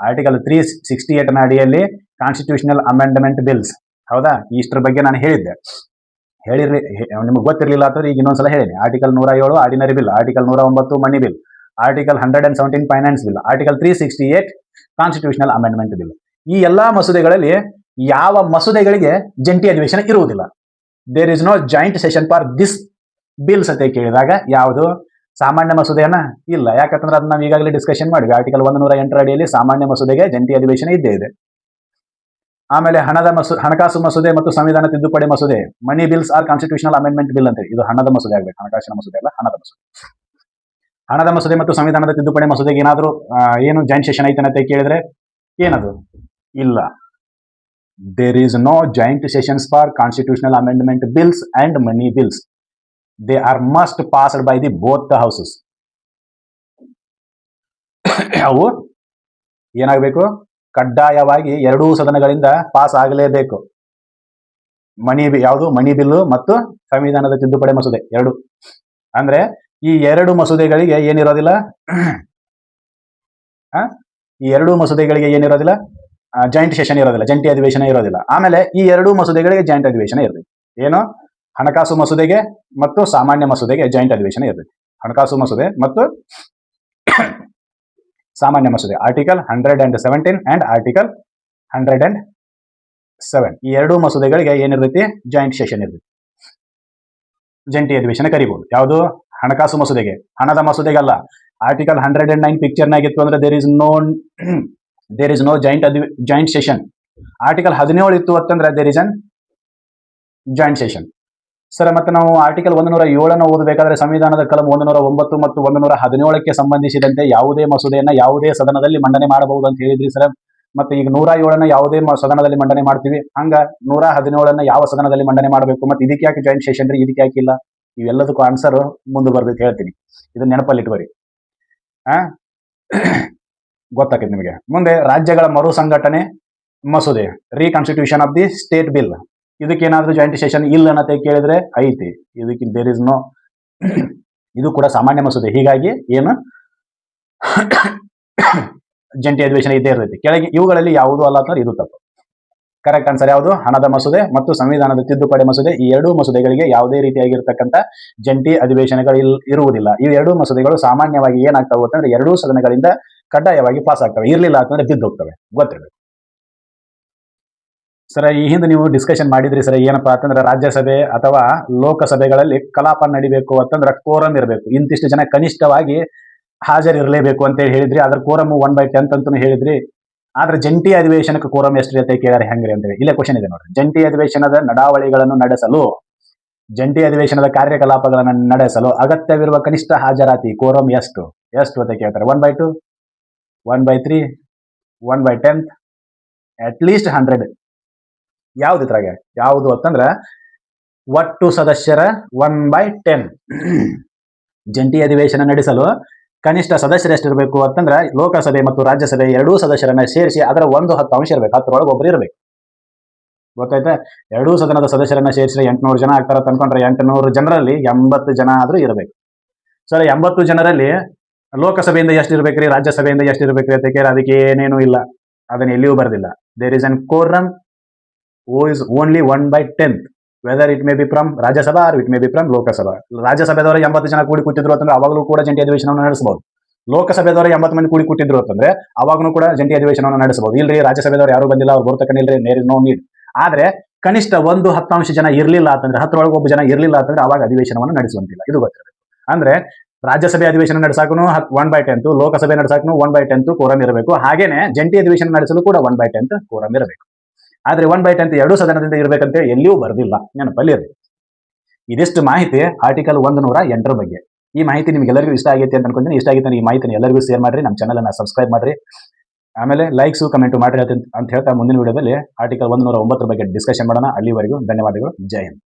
ಆರ್ಟಿಕಲ್ 368 ಅಡಿಯಲ್ಲಿ ಕಾನ್ಸ್ಟಿಟ್ಯೂಷನಲ್ ಅಮೆಂಡ್ಮೆಂಟ್ ಬಿಲ್ಸ್. ಹೌದಾ? ಇಷ್ಟರ ಬಗ್ಗೆ ನಾನು ಹೇಳಿದ್ದೆ. ನಿಮಗೆ ಗೊತ್ತಿರಲಿಲ್ಲ ಅಥವಾ ಈಗ ಇನ್ನೊಂದ್ಸಲ ಹೇಳಿ. Article 107 ordinary bill, article 109 money bill, article 117 finance bill, article 368 constitutional amendment bill. ಈ ಎಲ್ಲಾ ಮಸೂದೆಗಳಲ್ಲಿ ಯಾವ ಮಸೂದೆಗಳಿಗೆ ಜಂಟಿ ಅಧಿವೇಶನ ಇರುವುದಿಲ್ಲ? There is no joint session for this bills ಅಂತ ಕೇಳಿದಾಗ ಯಾವುದು? ಸಾಮಾನ್ಯ ಮಸೂದೆಯನ್ನ ಇಲ್ಲ. ಯಾಕಂತಂದ್ರೆ ಅದನ್ನ ನಾವು ಈಗಾಗಲೇ ಡಿಸ್ಕಷನ್ ಮಾಡಿದ್ವಿ. ಆರ್ಟಿಕಲ್ 108 ಅಡಿಯಲ್ಲಿ ಸಾಮಾನ್ಯ ಮಸೂದೆಗೆ ಜಂಟಿ ಅಧಿವೇಶನ ಇದ್ದೇ ಇದೆ. ಆಮೇಲೆ ಹಣಕಾಸು ಮಸೂದೆ ಮತ್ತು ಸಂವಿಧಾನ ತಿದ್ದುಪಡಿ ಮಸೂದೆ, money bills are constitutional amendment bill ಅಂತ. ಇದು ಹಣದ ಮಸೂದೆ ಆಗ್ಬೇಕು, ಹಣಕಾಸಿನ ಮಸೂದೆ ಅಲ್ಲ, ಹಣದ ಮಸೂದೆ. ಹಣದ ಮಸೂದೆ ಮತ್ತು ಸಂವಿಧಾನದ ತಿದ್ದುಪಡಿ ಮಸೂದೆಗೆ ಏನಾದರೂ ಏನು ಜಾಯಿಂಟ್ ಸೆಷನ್ ಐತನಂತ ಕೇಳಿದ್ರೆ ಏನದು ಇಲ್ಲ. There is no joint sessions for constitutional amendment bills and money bills. They are must passed by the both the houses. ಅವು ಏನಾಗಬೇಕು, ಕಡ್ಡಾಯವಾಗಿ ಎರಡೂ ಸದನಗಳಿಂದ ಪಾಸ್ ಆಗಲೇಬೇಕು. ಯಾವುದು ಮನಿ ಬಿಲ್ಲು ಮತ್ತು ಸಂವಿಧಾನದ ತಿದ್ದುಪಡಿ ಮಸೂದೆ ಎರಡು. ಅಂದ್ರೆ ಈ ಎರಡು ಮಸೂದೆಗಳಿಗೆ ಏನಿರೋದಿಲ್ಲ, ಈ ಎರಡೂ ಮಸೂದೆಗಳಿಗೆ ಏನಿರೋದಿಲ್ಲ, ಜಾಯಿಂಟ್ ಸೆಷನ್ ಇರೋದಿಲ್ಲ, ಜಂಟಿ ಅಧಿವೇಶನ ಇರೋದಿಲ್ಲ. ಆಮೇಲೆ ಈ ಎರಡೂ ಮಸೂದೆಗಳಿಗೆ ಜಾಯಿಂಟ್ ಅಧಿವೇಶನ ಇರಬೇಕು. ಏನು, ಹಣಕಾಸು ಮಸೂದೆಗೆ ಮತ್ತು ಸಾಮಾನ್ಯ ಮಸೂದೆಗೆ ಜಾಯಿಂಟ್ ಅಧಿವೇಶನ ಇರಬೇಕು. ಹಣಕಾಸು ಮಸೂದೆ ಮತ್ತು ಸಾಮಾನ್ಯ ಮಸೂದೆ ಆರ್ಟಿಕಲ್ 117 ಅಂಡ್ ಆರ್ಟಿಕಲ್ 107 ಈ ಎರಡೂ ಮಸೂದೆಗಳಿಗೆ ಏನಿರ್ತೈತಿ, ಜಾಯಿಂಟ್ ಸೆಷನ್ ಇರ್ತೈತಿ, ಜಂಟಿ ಅಧಿವೇಶನ ಕರಿಬಹುದು. ಯಾವುದು, ಹಣಕಾಸು ಮಸೂದೆಗೆ. ಹಣದ ಮಸೂದೆಗಲ್ಲ. ಆರ್ಟಿಕಲ್ 109 ಪಿಕ್ಚರ್ನಾಗಿತ್ತು ಅಂದ್ರೆ there is no joint session. Article 17 ಇತ್ತು ಅಂತಂದ್ರೆ there is an joint session. Sir, ಮತ್ತೆ ನಾವು ಆರ್ಟಿಕಲ್ 107 ಓದಬೇಕಾದ್ರೆ ಸಂವಿಧಾನದ ಕಲಂ 109 ಮತ್ತು 117ಕ್ಕೆ ಸಂಬಂಧಿಸಿದಂತೆ ಯಾವುದೇ ಮಸೂದೆಯನ್ನ ಯಾವುದೇ ಸದನದಲ್ಲಿ ಮಂಡನೆ ಮಾಡಬಹುದು ಅಂತ ಹೇಳಿದ್ರಿ ಸರ್. ಮತ್ತೆ ಈಗ 107 ಯಾವುದೇ ಸದನದಲ್ಲಿ ಮಂಡನೆ ಮಾಡ್ತೀವಿ, ಹಂಗ 117 ಯಾವ ಸದನದಲ್ಲಿ ಮಂಡನೆ ಮಾಡಬೇಕು, ಮತ್ತೆ ಇದಕ್ಕೆ ಯಾಕೆ ಜಾಯಿಂಟ್ ಸೆಷನ್ ರೀ, ಇದಕ್ಕೆ ಯಾಕೆ ಇಲ್ಲ? ಇವೆಲ್ಲದಕ್ಕೂ ಆನ್ಸರ್ ಮುಂದೆ ಬರ್ಬೇಕು, ಹೇಳ್ತೀನಿ. ಇದನ್ನ ನೆನಪಲ್ಲಿ ಇಟ್ಕೋರಿ. ಗೊತ್ತಾಕೈತಿ ನಿಮಗೆ. ಮುಂದೆ ರಾಜ್ಯಗಳ ಮರು ಸಂಘಟನೆ ಮಸೂದೆ, reconstitution of the state bill. ಇದಕ್ಕೇನಾದ್ರೂ ಜಾಯಿಂಟ್ ಸೆಷನ್ ಇಲ್ಲ ಅಂತ ಕೇಳಿದ್ರೆ ಐತಿ. ಇದಕ್ಕೆ ದೇರ್ ಇಸ್ ನೋ. ಇದು ಕೂಡ ಸಾಮಾನ್ಯ ಮಸೂದೆ, ಹೀಗಾಗಿ ಏನು ಜಂಟಿ ಅಧಿವೇಶನ ಇದ್ದೇ ಇರ್ತೈತಿ. ಕೆಳಗೆ ಇವುಗಳಲ್ಲಿ ಯಾವುದೂ ಅಲ್ಲ ಅಂತಂದ್ರೆ ಇದು ತಪ್ಪು. ಕರೆಕ್ಟ್ ಆನ್ಸರ್ ಯಾವುದು, ಹಣದ ಮಸೂದೆ ಮತ್ತು ಸಂವಿಧಾನದ ತಿದ್ದುಪಡಿ ಮಸೂದೆ. ಈ ಎರಡೂ ಮಸೂದೆಗಳಿಗೆ ಯಾವುದೇ ರೀತಿಯಾಗಿರ್ತಕ್ಕಂಥ ಜಂಟಿ ಅಧಿವೇಶನಗಳು ಇರುವುದಿಲ್ಲ. ಈ ಎರಡೂ ಮಸೂದೆಗಳು ಸಾಮಾನ್ಯವಾಗಿ ಏನಾಗ್ತಾವೆ ಅಂತಂದ್ರೆ ಎರಡೂ ಸದನಗಳಿಂದ ಕಡ್ಡಾಯವಾಗಿ ಪಾಸ್ ಆಗ್ತವೆ. ಇರ್ಲಿಲ್ಲ ಅಂತಂದ್ರೆ ಬಿದ್ದು ಹೋಗ್ತವೆ, ಗೊತ್ತಿರಬೇಕು. ಸರ್, ಈ ಹಿಂದೆ ನೀವು ಡಿಸ್ಕಷನ್ ಮಾಡಿದ್ರಿ ಸರ್, ಏನಪ್ಪಾ ಅಂತಂದ್ರೆ ರಾಜ್ಯಸಭೆ ಅಥವಾ ಲೋಕಸಭೆಗಳಲ್ಲಿ ಕಲಾಪ ನಡಿಬೇಕು ಅಂತಂದ್ರೆ ಕೋರಂ ಇರಬೇಕು, ಇಂತಿಷ್ಟು ಜನ ಕನಿಷ್ಠವಾಗಿ ಹಾಜರಿರಲೇಬೇಕು ಅಂತ ಹೇಳಿದ್ರಿ. ಅದ್ರ ಕೋರಮ್ 1/10 ಅಂತ ಹೇಳಿದ್ರಿ. ಆದ್ರೆ ಜಂಟಿ ಅಧಿವೇಶನಕ್ಕೆ ಕೋರಂ ಎಷ್ಟು ಅಂತ ಕೇಳಿದ್ರೆ ಹೆಂಗ್ರಿ ಅಂತೇಳಿ ಇಲ್ಲೇ ಕ್ವಶನ್ ಇದೆ ನೋಡ್ರಿ. ಜಂಟಿ ಅಧಿವೇಶನದ ನಡಾವಳಿಗಳನ್ನು ನಡೆಸಲು, ಜಂಟಿ ಅಧಿವೇಶನದ ಕಾರ್ಯಕಲಾಪಗಳನ್ನು ನಡೆಸಲು ಅಗತ್ಯವಿರುವ ಕನಿಷ್ಠ ಹಾಜರಾತಿ ಕೋರಂ ಎಷ್ಟು ಅಂತ ಕೇಳ್ತಾರೆ. 1/2, 1/3, 1/10, ಅಟ್ ಲೀಸ್ಟ್ 100. ಯಾವ್ದು ಇದ್ರಾಗ ಯಾವುದು ಅಂತಂದ್ರ ಒಟ್ಟು ಸದಸ್ಯರ 1/10. ಜಂಟಿ ಅಧಿವೇಶನ ನಡೆಸಲು ಕನಿಷ್ಠ ಸದಸ್ಯರು ಎಷ್ಟಿರಬೇಕು ಅಂತಂದ್ರೆ ಲೋಕಸಭೆ ಮತ್ತು ರಾಜ್ಯಸಭೆ ಎರಡೂ ಸದಸ್ಯರನ್ನ ಸೇರಿಸಿ ಅದರ 1/10 ಇರಬೇಕು. 10ರೊಳಗೆ ಒಬ್ಬರು ಇರಬೇಕು. ಗೊತ್ತಾಯ್ತಾ? ಎರಡೂ ಸದನದ ಸದಸ್ಯರನ್ನ ಸೇರಿಸಿದ್ರೆ 800 ಜನ ಆಗ್ತಾರ ಅನ್ಕೊಂಡ್ರೆ 800 ಜನರಲ್ಲಿ 80 ಜನ ಆದ್ರೂ ಇರಬೇಕು. ಸರ್, 80 ಜನರಲ್ಲಿ ಲೋಕಸಭೆಯಿಂದ ಎಷ್ಟು ಇರ್ಬೇಕ್ರಿ, ರಾಜ್ಯಸಭೆಯಿಂದ ಎಷ್ಟು ಇರ್ಬೇಕ್ರಿ ಅಂತ ಕೇಳಿ ಅದಕ್ಕೆ ಏನೇನು ಇಲ್ಲ, ಅದನ್ನ ಎಲ್ಲಿಯೂ ಬರೆದಿಲ್ಲ. There is an quorum who is only 1/10, whether it may be from Rajya Sabha or it may be from Lok Sabha. ರಾಜ್ಯಸಭೆದವರು 80 ಜನ ಕೂಡಿ ಕೂತಿದ್ರು ಅಂತಂದ್ರೆ ಅವಾಗಲೂ ಕೂಡ ಜಂಟಿ ಅಧಿವೇಶನವನ್ನು ನಡೆಸಬಹುದು. ಲೋಕಸಭೆದವರು 80 ಮಂದಿ ಕೂಡಿ ಕೂತಿದ್ರು ಅಂತಂದ್ರೆ ಅವಾಗಲೂ ಕೂಡ ಜಂಟಿ ಅಧಿವೇಶನವನ್ನು ನಡೆಸಬಹುದು. ಇಲ್ರಿ, ರಾಜ್ಯಸಭೆದವರು ಯಾರು ಬಂದಿಲ್ಲ, ಅವ್ರು ಬರ್ತಕ್ಕನಿಲ್ರಿ, ನೇರ್ ನೋ ನೀಡ್. ಆದ್ರೆ ಕನಿಷ್ಠ 1/10 ಜನ ಇರ್ಲಿಲ್ಲ ಅಂತಂದ್ರೆ 10ರೊಳಗೆ ಒಬ್ಬ ಜನ ಇರ್ಲಿಲ್ಲ ಅಂತಂದ್ರೆ ಅವಾಗ ಅಧಿವೇಶನವನ್ನು ನಡೆಸುವಂತಿಲ್ಲ. ಇದು ಗೊತ್ತಿರಬೇಕು. ಅಂದ್ರೆ ರಾಜ್ಯಸಭೆ ಅಧಿವೇಶನ ನಡೆಸಾಕನು 1/10, ಲೋಕಸಭೆ ನಡೆಸಾಕನು 1/10 ಕೋರಂ ಇರಬೇಕು. ಹಾಗೇನೆ ಜಂಟಿ ಅಧಿವೇಶನ ನಡೆಸಲು ಕೂಡ 1/10 ಕೋರಂ ಇರಬೇಕು. ಆದ್ರೆ 1/10 ಎರಡೂ ಸದನದಿಂದ ಇರಬೇಕಂತ ಎಲ್ಲಿಯೂ ಬರೆದಿಲ್ಲ, ನೆನಪಲ್ಲಿ ಇರಬೇಕು. ಇದಿಷ್ಟು ಮಾಹಿತಿ ಆರ್ಟಿಕಲ್ 108 ಬಗ್ಗೆ. ಈ ಮಾಹಿತಿ ನಿಮ್ಗೆಲ್ಲರಿಗೂ ಇಷ್ಟ ಆಗೈತೆ ಅಂತ ಅನ್ಕೊಂತೀನಿ. ಇಷ್ಟ ಆಗಿತ್ತು ಈ ಮಾಹಿತಿನ ಎಲ್ಲರಿಗೂ ಶೇರ್ ಮಾಡ್ರಿ, ನಮ್ಮ ಚಾನಲ್ ಅನ್ನ ಸಬ್ಸ್ಕ್ರೈಬ್ ಮಾಡ್ರಿ, ಆಮೇಲೆ ಲೈಕ್ಸ್ ಕಮೆಂಟ್ ಮಾಡ್ರಿ ಅಂತ ಹೇಳ್ತಾ ಮುಂದಿನ ವಿಡಿಯೋದಲ್ಲಿ ಆರ್ಟಿಕಲ್ 109 ಬಗ್ಗೆ ಡಿಸ್ಕಷನ್ ಮಾಡೋಣ. ಅಲ್ಲಿವರೆಗೂ ಧನ್ಯವಾದಗಳು. ಜೈ ಹಿಂದ್.